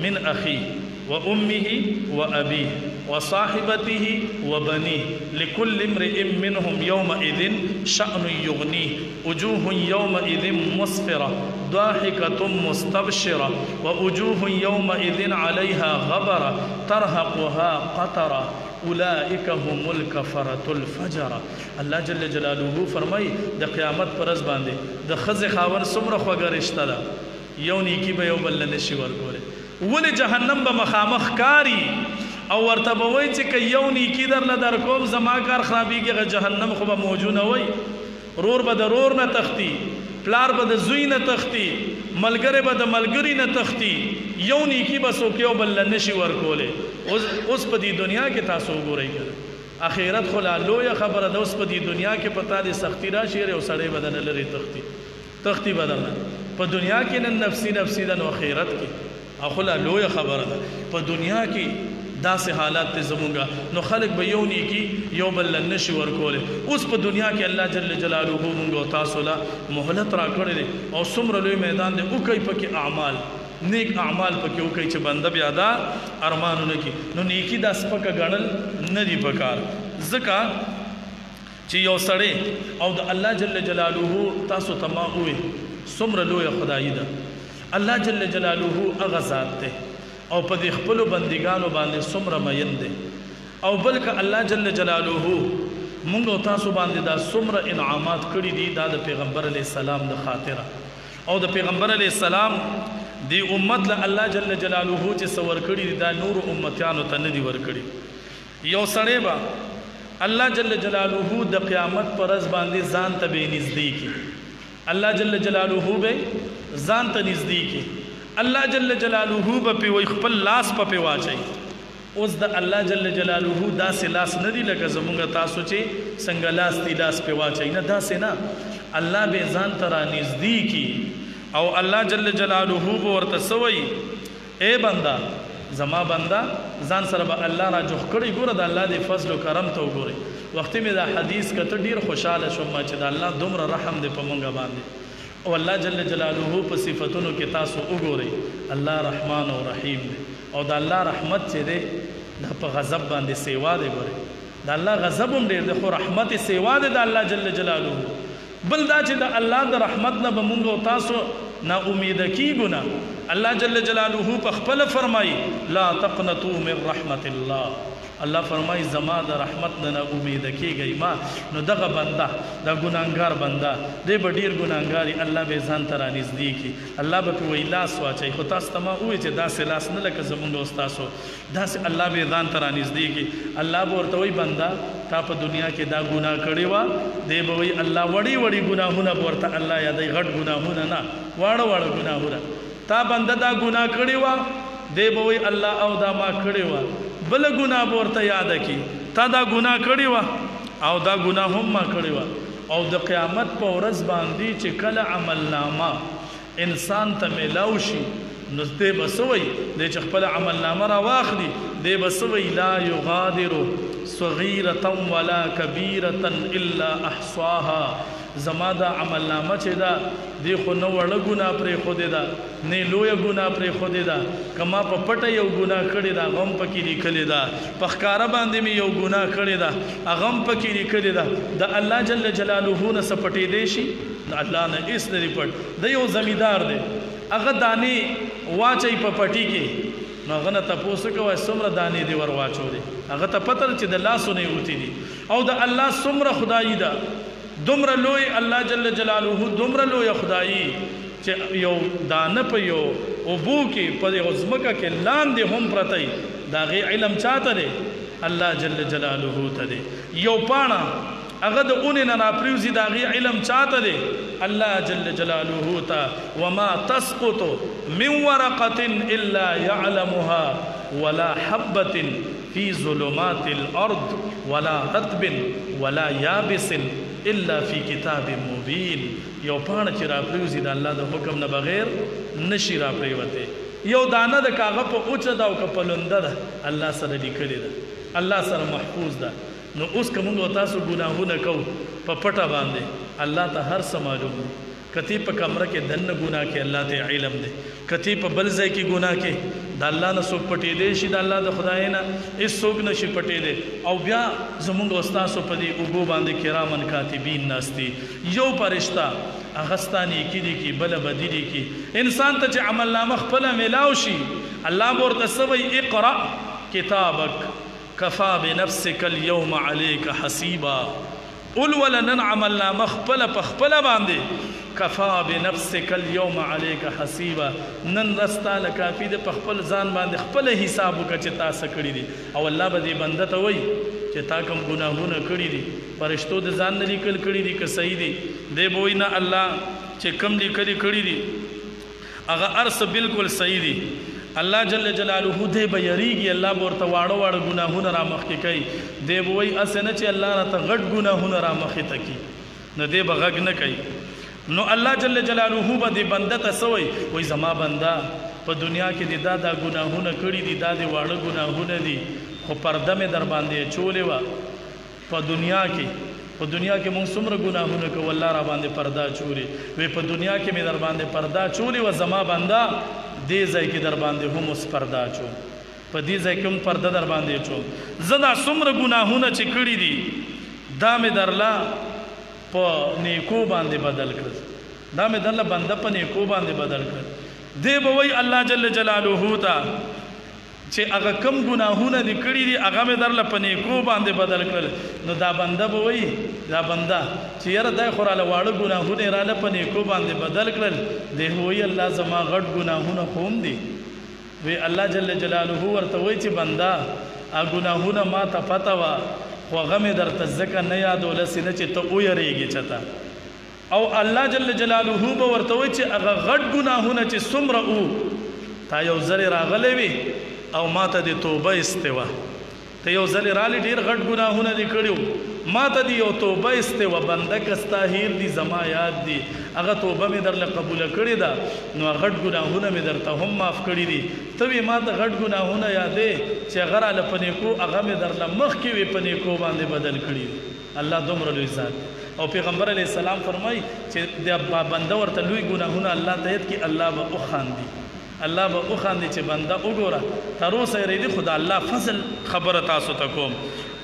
من اخیه وأمه وأبيه وصاحبته وبنيه لكل امرئ منهم يومئذ شأن يغنيه وجوه يومئذ مسفرة ضاحكة مستبشرة ووجوه يومئذ عليها غبرة ترهقها قترة اولئک هم الکفرة الفجرة الله جل جلاله فرمای د قیامت پر ورځ باندې د خزه خاور څومره خوږه رشتہ ده یو نیکی به یو بل نشي ورکوله ولې جهنم به مخامخ کاری او ورته به وایي چې یو نیکی درله در کوم زما کار خرابېږي جهنم خو به موجود نه وي رور به د رور نه تختی پلار به د زوی نه تختی ملګری به د ملګري نه تختی یو نیکی به څوک یو بل نشي ورکولی اوس په دې دنیا کې تاسو وګورئ که اخرت خو لا لویه خبره ده اوس په دې دنیا کې په تا د سختي راشي یو سړی به درنه لرې تختی به درنه په دنیا کې نن نفسي نفسي ده نو اخرت کې اخلا لویه خبره ده په دنیا کې داسې حالات ته زمونږه نو خلک به یو نیکی یو بل نشي ورکولی اوس په دنیا کې الله جل جلاله مونږ او تاسو له مهلت راکړی دی او څومره لوی میدان دی وکئ پکې اعمال نیک اعمال پکې وکئ چې بنده بیا دا ارمانونه کړي نو نیکی دا سپکه ګڼل نه دي پکار ځکه چې یو سړی او د الله جل جلاله تاسو ته ما ووایي څومره لویه خدایي ده الله جل جلاله هغه ذات دی او په دې خپلو بندګانو باندې څومره مین دی او بلکې الله جل جلاله مونږ او تاسو باندې دا څومره انعامات کړي دي دا د پیغمبر علیه السلام د خاطره او د پیغمبر علیه السلام دی امت له الله جل جلاله چې څه ورکړي دي دا نور امتیانو ته نه دي ورکړي یو سړی به الله جل جلاله د قیامت پر ورځ باندې ځان ته به نږدې کړي الله جل جلاله به ځان ته نږدې کړي الله جل جلاله به پې وایي خپل لاس په واچوي اوس د الله جل جلاله داسې لاس نه دی لکه زمونږ تاسو چې څنګه لاس دی لاس په واچوي نه داسې نه الله به ځان ته را نږدې کړي او الله جل جلاله به ورته څه وایي ای بنده زما بنده ځان سره به الله را جوخ کړی ګوره د الله د فضل و کرم ته وګورئ وختي مې دا حدیث کته ډېر خوشحاله شوم چې د الله دومره رحم دی په مونږ باندې او الله جل جلاله په صفتونو کې تاسو وګورئ الله رحمان او رحیم دی او د الله رحمت چې دی دا په غضب باندې سیوا دی ګورئ د الله غضب هم ډېر دی خو رحمت سیوا دی د الله جل جلاله بل دا چې د الله د رحمت نه به مونږ او تاسو نا امیده کیږو نه الله جل جلاله په خپله فرمایي لا تقنطوا من رحمت الله الله فرمای زما د رحمت نه امید کیږي ما نو دغه بنده د ګناګار بنده دی به ډیر ګناګاری الله به ځان ته رانږدې کی الله به په وی لاس واچي خو تاسو ته ما وایي چې داسې لاس نه لکه زمونږ استاسو داسې الله به ځان ته رانږدې کی الله به ورته وایي بنده تا په دنیا کې دا ګناه کړی وه دی به وایي الله وړي وړي ګناهونه به ورته الله یادوي غټ ګناهونه نه واړه واړه ګناهونه تا بنده دا ګناه کړی وه دی به وایي الله او دا ما کړی وه بل ګناه به ورته یاده کی تا دا ګناه کړی وه او دا ګناه هم ما کړی وه او د قیامت په ورځ باندې چې کله عملنامه انسان ته میلاو شي نو دی به څه وایي دی چې خپله عملنامه را واخلي دی به څه وایي لا یغادر صغیرة ولا کبیرة الا احصاها زما دا عملنامه چې دا دی خو نه وړه ګناه پرېښودې ده نه لویه ګناه پرېښودې ده که ما په پټه یو ګناه کړې ده هغه هم پکې لیکلې ده په ښکاره باندې مې یو ګناه کړې ده هغه هم پکې لیکلې ده د الله جل جلاله نه څه پټېدی شي د الله نه هېڅ نه دي پټ د یو زمیندار دی هغه دانې واچوي په پټي کې نو هغه نه تپوس کوئ څومره دانې دې ور واچولې هغه ته پته ده چې د لاسو نه یې وتې دي او د الله څومره خدایي ده دومره لوی الله جل جلاله دومره لوی خدایي چې یو دانه په یو اوبو کې په یو ځمکه کې لاندې هم پرتی د هغې علم چاته دی الله جل جلاله ته دی یو پاڼه هغه د اونې نه راپرېوځي د هغې علم چاته دی الله جل جلاله ته وما تسقط من ورقة الا يعلمها ولا حبة फी ज़ुलुमात الأرض वला रत्बिन वला याबिसिन इल्ला फी किताब मुबीन। यो पाण چې راپریوزي د الله د حکم نه بغیر نشي راپریوته، یو دانه د کاغذ په اوچه دا او کپلونده ده الله سره لیکلې ده، الله سره محفوظ ده. نو اوس کومه تاسو ګناهونه کو په پټه باندې الله ته هر څه معلوم دی. کتی په کمره کې دنه ګناه کې الله ته علم دی، کتی په بل ځای کې ګناه کې د الله نه څوک پټې دی شي، د الله د خدای نه هیڅ څوک نشي پټې دی. او بیا زمونږ استاسو په دې اوبو باندې کرامن کاتبین ناستی، یو فرشتہ اغستانی کی دی کی بل بدی دی کی انسان ته چې عمل نامه خپل ملاو شي الله ورته سوي اقرا کتابک کفا بنفسک اليوم عليك حسیبا. اول ولنن عمل نامه خپل په خپل باندې کفا بنفسک اليوم عليك حسیبا، نن رستا لکافی د په خپل ځان باندې خپل حساب وکړه چې تاسو کړی دي. او الله به دې بنده ته وایي چې تا کوم ګناهونه کړی دي فرشتو د ځان نه لیکل کړی دي که صحیح دي، دی به وایي نه الله چې کم لیکلي کړي دي هغه ارس بالکل صحیح دي. الله جل جلاله دی به یریږي، الله به ورته واړه واړه ګناهونه را مخکې کوي، دی به وایي هسې نه چې الله راته غټ ګناهونه را مخې ته کړي، نو دی به غږ نه کوي. نو الله جل جلاله به دې بنده ته څه وایي؟ وایي زما بنده په دنیا کې دې دا ګناهونه کړي دي، دا دې واړه ګناهونه دي، خو پرده مې در باندې اچولې وه په دنیا کې. په دنیا کې مونږ څومره ګناهونه کوو، الله را باندې پرده اچولې وی په دنیا کې مې در باندې پرده اچولې وه، زما بنده دې ځای کې در باندې هم اوس پرده اچوم، په دې ځای کې هم پرده در باندې اچوم. زه دا څومره ګناهونه چې کړي دي دا مې درله په نیکو باندې بدل کړ، دا مې درله بنده په نیکو باندې بدل کړ. دی به وایي الله جل جلاله ته چې هغه کم ګناهونه دي کړي دي هغه مې درله په نیکو باندې بدل کړل. نو دا بنده به وایي دا بنده چې یاره دا خو راله واړه ګناهونه یې راله په نیکو باندې بدل کړل، دی وایي الله زما غټ ګناهونه خو هم دي. وی الله جل جلاله ورته وایي چې بنده هغه ګناهونه ما ته پته وه خو هغه مې درته ځکه نه یادولسې نه چې ته ویرېږې چته. او الله جل جلاله به ورته وایي چې هغه غټ ګناهونه چې څومره وو تا یو ځلې راغلی وي او ما ته دې توبه ایستې وه، ته یو ځلې رالی ډېر غټ ګناهونه دې کړي وو، ما ته دې یو توبه ایستې وه، بنده که ستا هیر دي زما یاد دي، هغه توبه مې درله قبوله کړې ده، نو غټ ګناهونه مې درته هم معاف کړي دي. ته وې ما ته غټ ګناهونه یادې چې هغه راله په نیکو هغه مې درله مخکې وې په نیکو باندې بدل کړي. الله دومره لوی ذات. او پیغمبر علیه السلام فرمایي چې د بنده ورته لوی ګناهونه الله ته یاد کړي الله به وخاندي، الله به وخاندي چې بنده وګوره تر اوسه یې ریدي، خو د الله فضل خبره تاسو ته کوم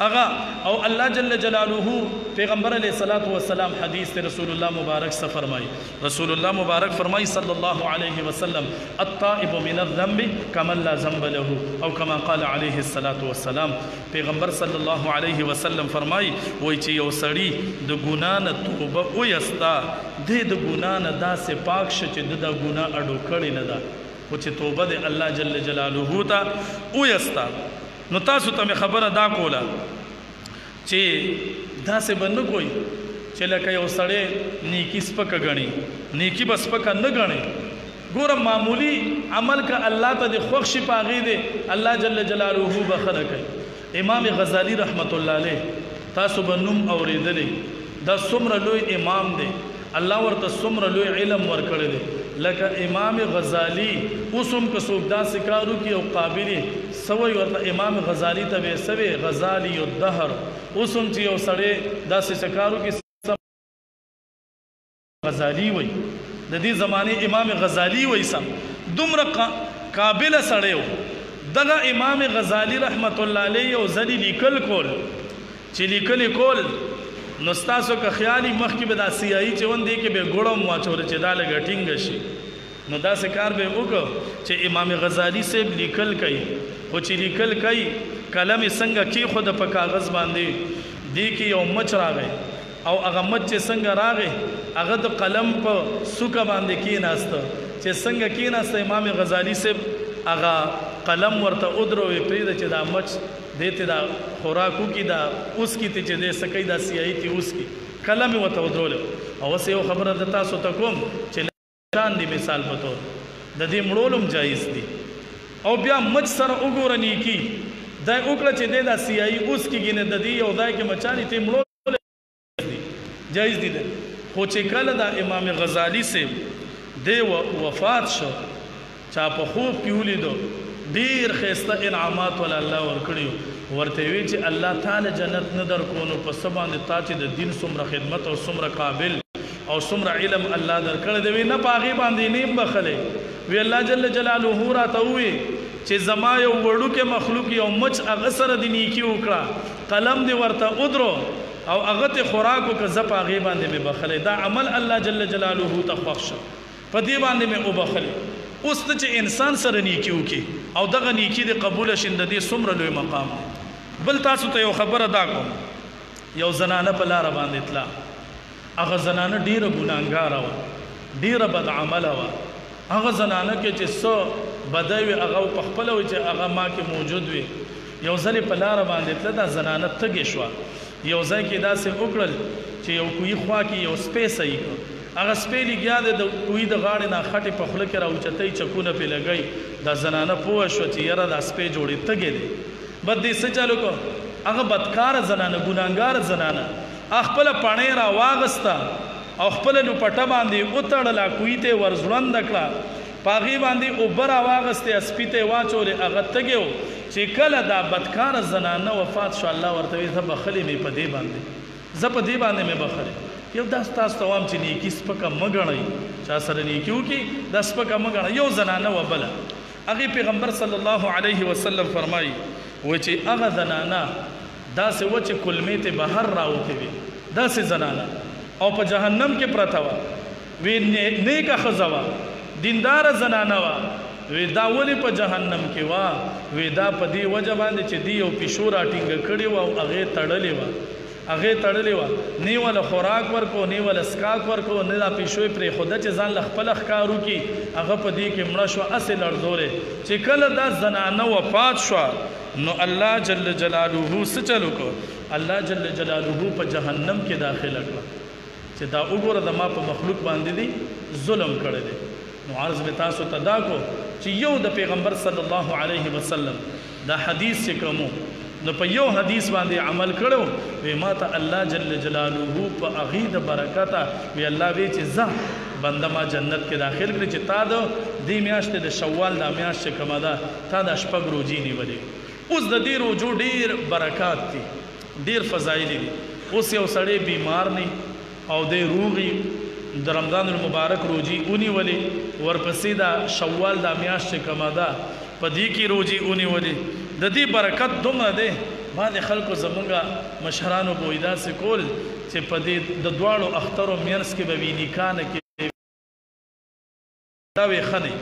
هغه. او الله جل جلاله پیغمبر علیه الصلاۃ والسلام حدیث رسول الله مبارک سے فرمائی، رسول الله مبارک فرمائی صلی الله علیه وسلم الطائب من الذنب كمن لا ذنب له او كما قال علیه الصلاۃ والسلام. پیغمبر صلی الله علیه وسلم فرمائی وای چې یو سړی د ګناه نه توبه ویستا د ګناه نه داسې پاک شه چې د ګناه اډو کړی نه ده، خو چې توبه د الله جل جلاله ته ویستا. نو تاسو ته خبره دا کوله چې داسې به نه کوئ چې لکه یو سړی نیکي سپکه ګڼي، نیکي به سپکه نه ګڼي. ګوره معمولی عمل که الله ته د خوښ شي په هغې دی الله جل جلاله بخښنه کوي. امام غزالی رحمت الله علیه تاسو به نوم اورېدلی، دا څومره لوی امام دی، الله ورته څومره لوی علم ورکړی دی. لکه امام غزالی اوس هم که څوک داسې کار وکړي او قابل سوی ورته امام غزالی ته به سوی غزالی الدهر. اوس هم چې یو سړی داسې کار وکړي غزالی وایي، د دې زمانې امام غزالی وایي سم دومره قابله سړی و. دغه امام غزالی رحمت الله علیه یو ځلې لیکل کول چې لیکل کول نو ستاسو که خیالي مخکې به دا سیاهي چې ون دی کې به ګوړم واچوله چې دا لږه ټینګه شي، نو داسې کار به وکړو چې امام غزالی صاحب لیکل کوي، خو چې لیکل کوي قلم یې څنګه کېښوده په کاغذ باندې، دې کې یو مچ راغی او هغه مچ چې څنګه راغی هغه د قلم په څوکه باندې کېناسته، چې څنګه کېناسته امام غزالی صاحب هغه قلم ورته ودروي پرېږده چې دا مچ دې ته دا خوراکو کې دا اوس کې ته چې دې سکی دا سیاهي ته اوس کې قلم یې ورته ودرولو. او اوس یو خبره د تاسو ته کوم چې شان دی مثال په طور د دې مړول هم جایز دي. او بیا مچ سره وګوره نیکي دا وکړه چې دی دا سیاهي اوس کېږي نه د دې یو ځای کې مچانې ته مړو جایز دي خو چې کله دا امام غزالی صاحب دی وفات شو چا په خوب کې ولیدو ډېر ښایسته انعامات ولا الله ورکړي ورته وی چې الله تعالی جنت نه درکو نو په څه باندې تا چې د دین څومره خدمت او څومره قابل او څومره علم الله درکړی دی وی نه په هغې باندې نه یم بخلی وی الله جل جلاله راته ووی چې زما یو وړوکی مخلوق یو مچ هغه سره د نیکي وکړه قلم دې ورته ودرو او هغه ته خوراک وکړه زه په هغې باندې مې بخلی دا عمل الله جل جلاله ته خوښ شه په دې باندې مې وبخلی اوس ته چې انسان سره نیکي وکړي او دغه نیکي دې قبوله شي د دې څومره لوی مقام دی بل تاسو ته یو خبره دا کوم یو زنانه په لاره باندې تله هغه زنانه ډیره ګناهګاره وه ډیره بدعمله وه هغه زنانه کې چې څه بدی وي هغه په خپله وي چې هغه ما کې موجود وي یو ځل یې په لاره باندې تله دا زنانه تږې شوه یو ځای کې داسې وکړل چې یو کوهي خوا کې یو سپی صحیح کړ هغه سپی لګیا دی د کوهي د غاړې نه خټې په خوله کې راوچتوي چکونه پرې لګوي دا زنانه پوه شوه چې یاره دا سپی جوړې تږې دی بد دې څه چالو کړو هغه بدکاره زنانه ګناهګاره زنانه خپله پڼۍ را واغسته او خپله لوپټه باندې وتړله کوهي ته یې ورځوړنده کړه په هغې باندې اوبه را واغستې سپي ته یې واچولې هغه تږې و چې کله دا بدکاره زنانه وفات شو الله ورته وایي زه بخلې مې په دې باندې زه په دې باندې مې بخلې یو دا ستاسو ته وایم چې نیکي سپکه مه ګڼئ چا سره نیکي وکړي دا سپکه مه ګڼئ یو زنانه وه بله هغې پیغمبر صلی الله علیه وسلم فرمایي وایي چې هغه زنانه داسې وه چې کلمې ته بهر راوتې وي داسې زنانه او په جهنم کې پرته وه وی نیکه ښځه وه دینداره زنانه وه وی دا ولې په جهنم کې وه وی دا په دې وجه باندې چې دی یو پیشو راټینګه کړې وه او هغې تړلې وه نه ولا خوراک ورکو نه ولا سکاک ورکو نه دا پیشو پرې خوده چې ځان له خپل ښکار وکړي هغه په دې کې مړه شوه هسې لړزولې چې کله دا زنانه وفات شوه نو الله جل جلاله څه چل وکړو الله جل جلاله په جهنم کې داخله کړه چې دا وګوره د ما په مخلوق باندې دی ظلم کړی دی نو عرض مې تاسو ته دا کو چې یو د پیغمبر صلی الله علیه وسلم دا حدیث چې کومو نو په یو حدیث باندې عمل کړو وی ما ته الله جل جلاله په هغې د برکته وی الله وی چې زه بنده ما جنت کې داخل کړي چې تا د دې میاشتې د شوال دا میاشت چې کومه ده تا د شپږ روجې نیولې اوس د دې روجو ډېر برکات دي ډېر فضایل دي اوس یو سړی بیمار نه او دی روغي د رمضان المبارک روجي ونیولې ورپسې دا شوال دا میاشت چې کومه ده په دې کې روجي ونیولې د دې برکت دومره دی بعضې خلکو زمونږ مشرانو به وایي داسې کول چې په دې د دواړو اخترو منځ کې به وي نکاح نه کې دا وی ښه دی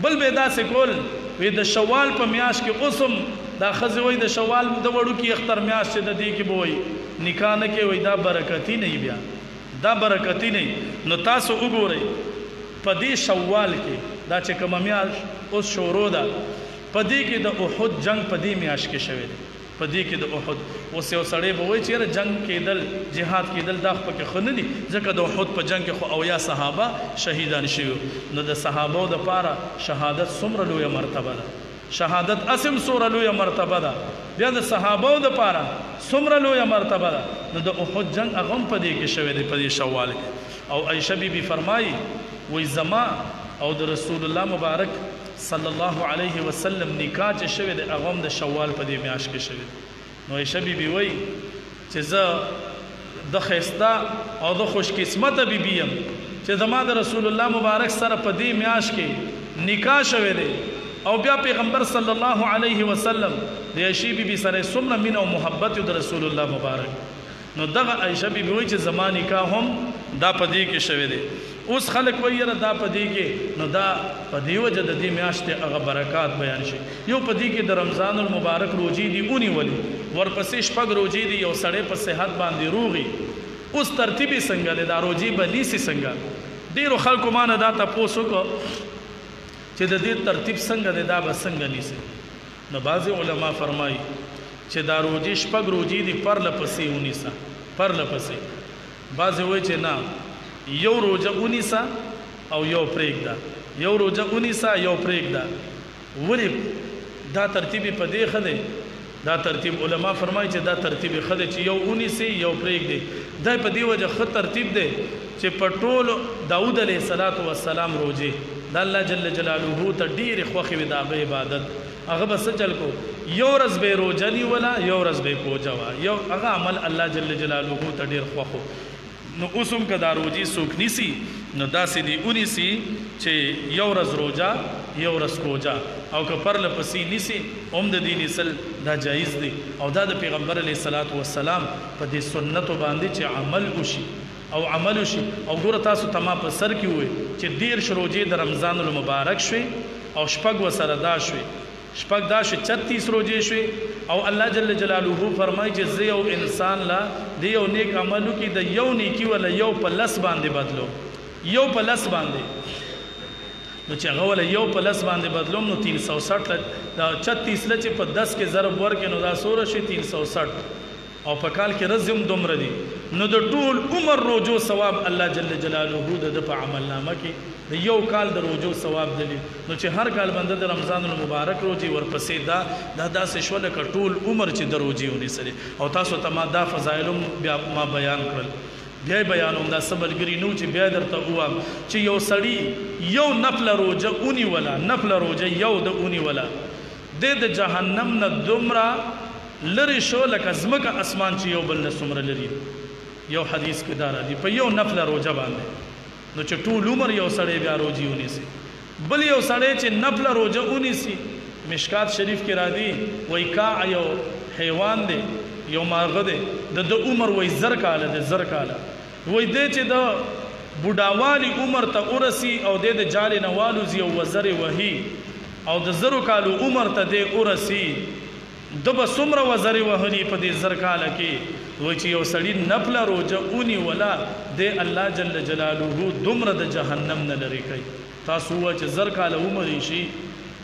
بل به یې داسې کول وی د شوال په میاشت کې اوس هم دا ښځې وایي د شوال د وړوکي اختر میاشت چې د دې کې به وایي نکاح نه کې وایي دا برکتي نه بیا دا برکتي نه نو تاسو وګورئ په دې شوال کې دا چې کومه میاشت اوس شروع ده په دې کې د احد جنگ په دې میاشت کې شوی دی په دې کې د احد اوس یو سړی به وایي چې یاره جنگ کېدل جهاد کېدل دا پکې ښه نه دي ځکه د احد په جنگ کې خو اویا صحابه شهیدان شوي نو د صحابو دپاره شهادت څومره لویه مرتبه ده شهادت اسم څومره لویه مرتبه ده بیا د صحابو دپاره څومره لویه مرتبه ده نو د احد جنگ هغه هم په دې کې شوی دی په دې شوال کې او عایشه بیبي فرمایي وایي زما او د رسول الله مبارک صلی الله علیه وسلم نکاح چې شوی دی هغه هم د شوال په دې میاشت کې شوی دی نو عایشه بیبي وایي چې زه د ښایسته او د خوش قسمته بیبي یم چې زما د رسول الله مبارک سره په دې میاشت کې نکاح شوی دی او بیا پیغمبر صلی الله علیه وسلم د عایشې بیبي سره څومره مینه او محبت د رسول الله مبارک نو دغه عایشه بیبي وایي چې زما نکاح هم دا په دې کې شوی دی اوس خلک وایي یاره دا په دې کې نو دا په دې وجه د دې میاشتې هغه برکات بیان شي یو په دې کې د رمضان المبارک روجې دي ونیولې ورپسې شپږ روجې دي یو سړی په صحت باندې روغي اوس ترتیب یې څنګه دی دا روجې به نیسي څنګه ډېرو خلکو ما نه دا تپوس وکړو چې د دې ترتیب څنګه دی دا به څنګه نیسي نو بعضې علما فرمایي چې دا روجې شپږ روجې دي پرله پسې ونیسه پرله پسې بعضې وایي چې نه یو روجه ونیسه او یو پرېږده یو روجه ونیسه یو پرېږده ولې دا ترتیب په دې ښه دی دا ترتیب علما فرمایي چې دا ترتیب خدای چې یو ونیسي یو پرېږدي دا په دې وجه ښه ترتیب دی چې په ټولو داود علیه السلام روزي د الله جل جلاله ته ډېرې خوښې وي د هغه عبادت هغه به څه چل کو یو ورځ به روزه نیوله یو ورځ به کوجه وه یو هغه عمل الله جل جلاله ته ډېر خوښ و نو اوس هم که دا روزي څوک نیسي نو داسې دي ونیسي چې یو ورځ روزه یو ورځ کوجه او که پرله پسې نیسي هم د دې نیسل دا جایز دی او دا د پیغمبر علیه السلام په دې سنتو باندې چې عمل وشي او عمل وشي او ګوره تاسو ته ما په سر کې ووایي چې 13 روزې د رمضان المبارک شوې او شپږ ورسره دا شوې شپږ دا شوې 36 روزې شوې او الله جل جلاله فرمایي چې زه یو انسان لا د یو نیک عمل وکړي د یو نیکي ولا یو په لس باندې بدلو یو په لس باندې نو چې هغه ولا یو په لس باندې بدلوم نو 360 دا 36 لچ په 10 کې ضرب ورکې نو دا سوره شي 360 او په کال کې رزم دومره دي نو د ټول عمر روزو ثواب الله جل جلاله د په عمل نامه کې د یو کال د روزو ثواب دلی نو چې هر کال بنده د رمضان المبارک روزي ورپسې دا داسې شو لکه ټول عمر چې د روزي ونیسلې او تاسو ته ما دا فضایل بیا ما بیان کړل بیا بیانوم دا سبلګری نو چې بیا درته ووایم چې یو سړی یو نفل روزه اونی ولا نفل روزه یو د اونی ولا د جهنم نه دومره لری شو لکه ځمکه اسمان چې یو بل نه څومره لري یو حدیث کې دا راځي په یو نفل روزه باندې نو چې ټول عمر یو سړی بیا روزي ونیسي بل یو سړی چې نفل روزه ونیسي مشکات شریف کې راځي وای کا یو حیوان دی یو مارغه دی د عمر وای زر کاله دی زر کاله وای دی چې د بوډاوالي عمر ته ورسی او د جال نوالو زی او وزر وهي او د زرو کالو عمر ته دی ورسی د به څومره وزرې وهلي په دې زر کاله کې وایي چې یو سړي نفله روزه ونیوله د الله جل جلاله دومره د جهنم نه لرې کوي تاسو ووایه چې زر کاله عمر شي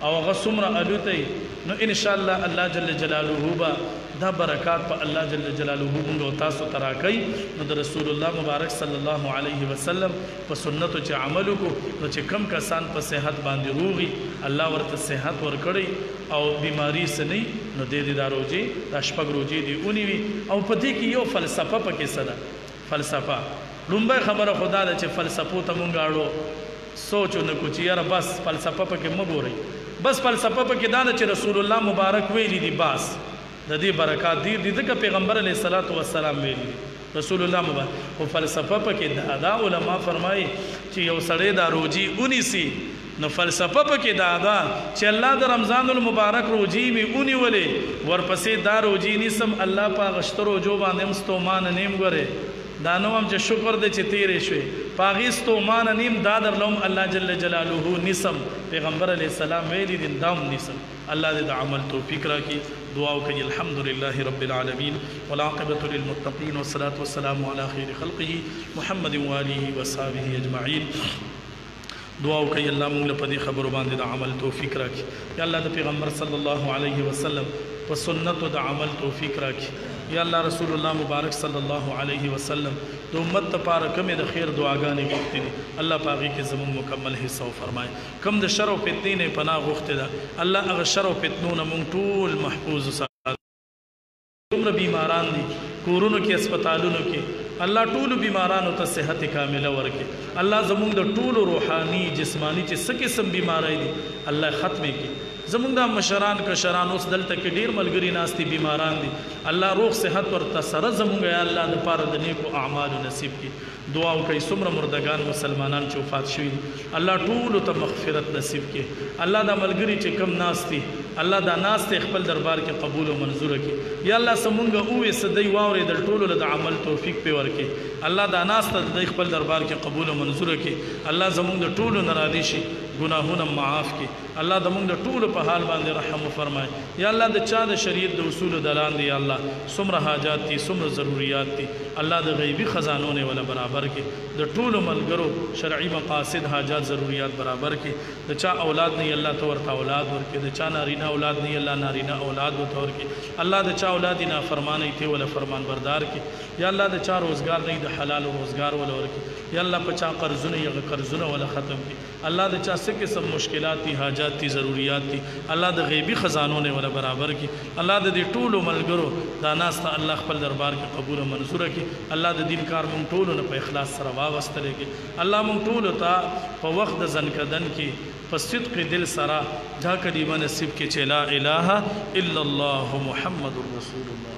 او هغه څومره الوتی نو انشاءالله الله جل جلاله به دا برکات په الله جل جلاله موږ او تاسو ته راکوي نو د رسول الله مبارک صلی الله علیه وسلم په سنتو چې عمل وکړو نو چې کم کسان په صحت باندې روغي الله ورته صحت ورکړي او بیماری سنی نو د دې دا روزي دا شپږ روزي دی اونیوي او په دې کې یو فلسفه پکې سره فلسفه لومبه خبره خدا ده چې فلسفو ته مونږ اړو سوچو نه کو چې یاره بس فلسفه پکې مه ګورئ بس فلسفه پکې دا ده چې رسول الله مبارک ویلي دي بس د دې برکات دي ځکه پیغمبر علیه السلام ویلي رسول الله مبارک او فلسفه پکې دا علما فرمایي چې یو سړی دا روزي ونیسي نو فلسفه پکې دا چې الله د رمضان المبارک روزي می ونیولې ورپسې دا روزي نیسم الله په غشتو روزو باندې مستومان نیم غره دا نو هم چې شکر دې چې تیرې شوي پاغي ستومان نیم دا درلوم الله جل جلاله نسم پیغمبر علیه السلام ویلي دي دام نسم الله دې د عمل توفیق راکړي دعا وکړي الحمدلله رب العالمین والعاقبة للمتقین والصلاة والسلام على خير خلقه محمد وآله وصحبه اجمعین دعا وکړي الله موږ له دې خبرو باندې د عمل توفیق راکړي یا الله د پیغمبر صلی الله علیه وسلم په سنتو د عمل توفیق راکړي یا الله رسول الله مبارک صلی الله علیه وسلم د امت لپاره کومې د خیر دعاګانې غوښتې دي الله په هغې کې زموږ مکمل حصه وفرمایي کوم د شر او فتنې نه پناه غوښتې ده الله هغه شر او فتنو نه موږ ټول محفوظ وساتي څومره بیماران دي کورونو کې هسپتالونو کې الله ټولو بیمارانو ته صحت کامله ورکړي الله زموږ د ټولو روحاني جسمانی چې څه قسم بیماری دي الله ختمې کړي زموږ د مشران کشران اوس دلته کې ډیر ملګري ناستي بیماران دي الله روغ صحت ورته سره زموږ یا الله د پاره د نیکو اعمالو نصیب کړي دعا وکړئ څومره مردگان مسلمانان چې وفات شوي الله ټولو ته مغفرت نصیب کړي الله دا ملګري چې کم ناستي الله دا ناست خپل دربار کې قبول او منظور کړي یا الله سمونګه اوې سدی واورې د ټولو له عمل توفیق په ورکړي الله دا ناست د خپل دربار کې قبول او منظور کړي الله زمونږ د ټولو ناراضي شي گناهونه معاف کړي الله د موږ د ټولو په حال باندې رحم وفرمایي یا الله د چا د شریعت د اصول دلان دي یا الله څومره حاجات دي څومره ضروريات دي الله د غیبی خزانو نه ولا برابر کړي د ټولو ملګرو شرعي مقاصد حاجات ضروريات برابر کړي د چا اولاد نه الله تو ورته اولاد ورکړي د چا نارینه اولاد نه الله نارینه اولاد ورکړي الله د چا اولاد نه فرمانه ته ولا فرمان بردار کړي یا الله د چا روزګار نه د حلال روزګار ولا ورکړي یا الله په چا قرضونه یا قرضونه ولا ختم کړي الله د چا से किस्म मुश्किलात थी, हाजात थी, ज़रूरियात थी, अल्लाह द गैबी ख़जानों ने वाला बराबर की। अल्लाह द टूलो मलगरो दानास्ता अल्लाह खपल दरबार के कबूल मंजूर की। अल्लाह द दिन कार मुंग टोलो न पे इखलास सरा वागस्त लेके अल्लाह मुंग टोलो ता प वक्त जन कदन की प सिद्क़ दिल सरा जा करीबा नसीब के चला इलाहा इल्लल्लाहु मुहम्मदुर रसूलुल्लाह।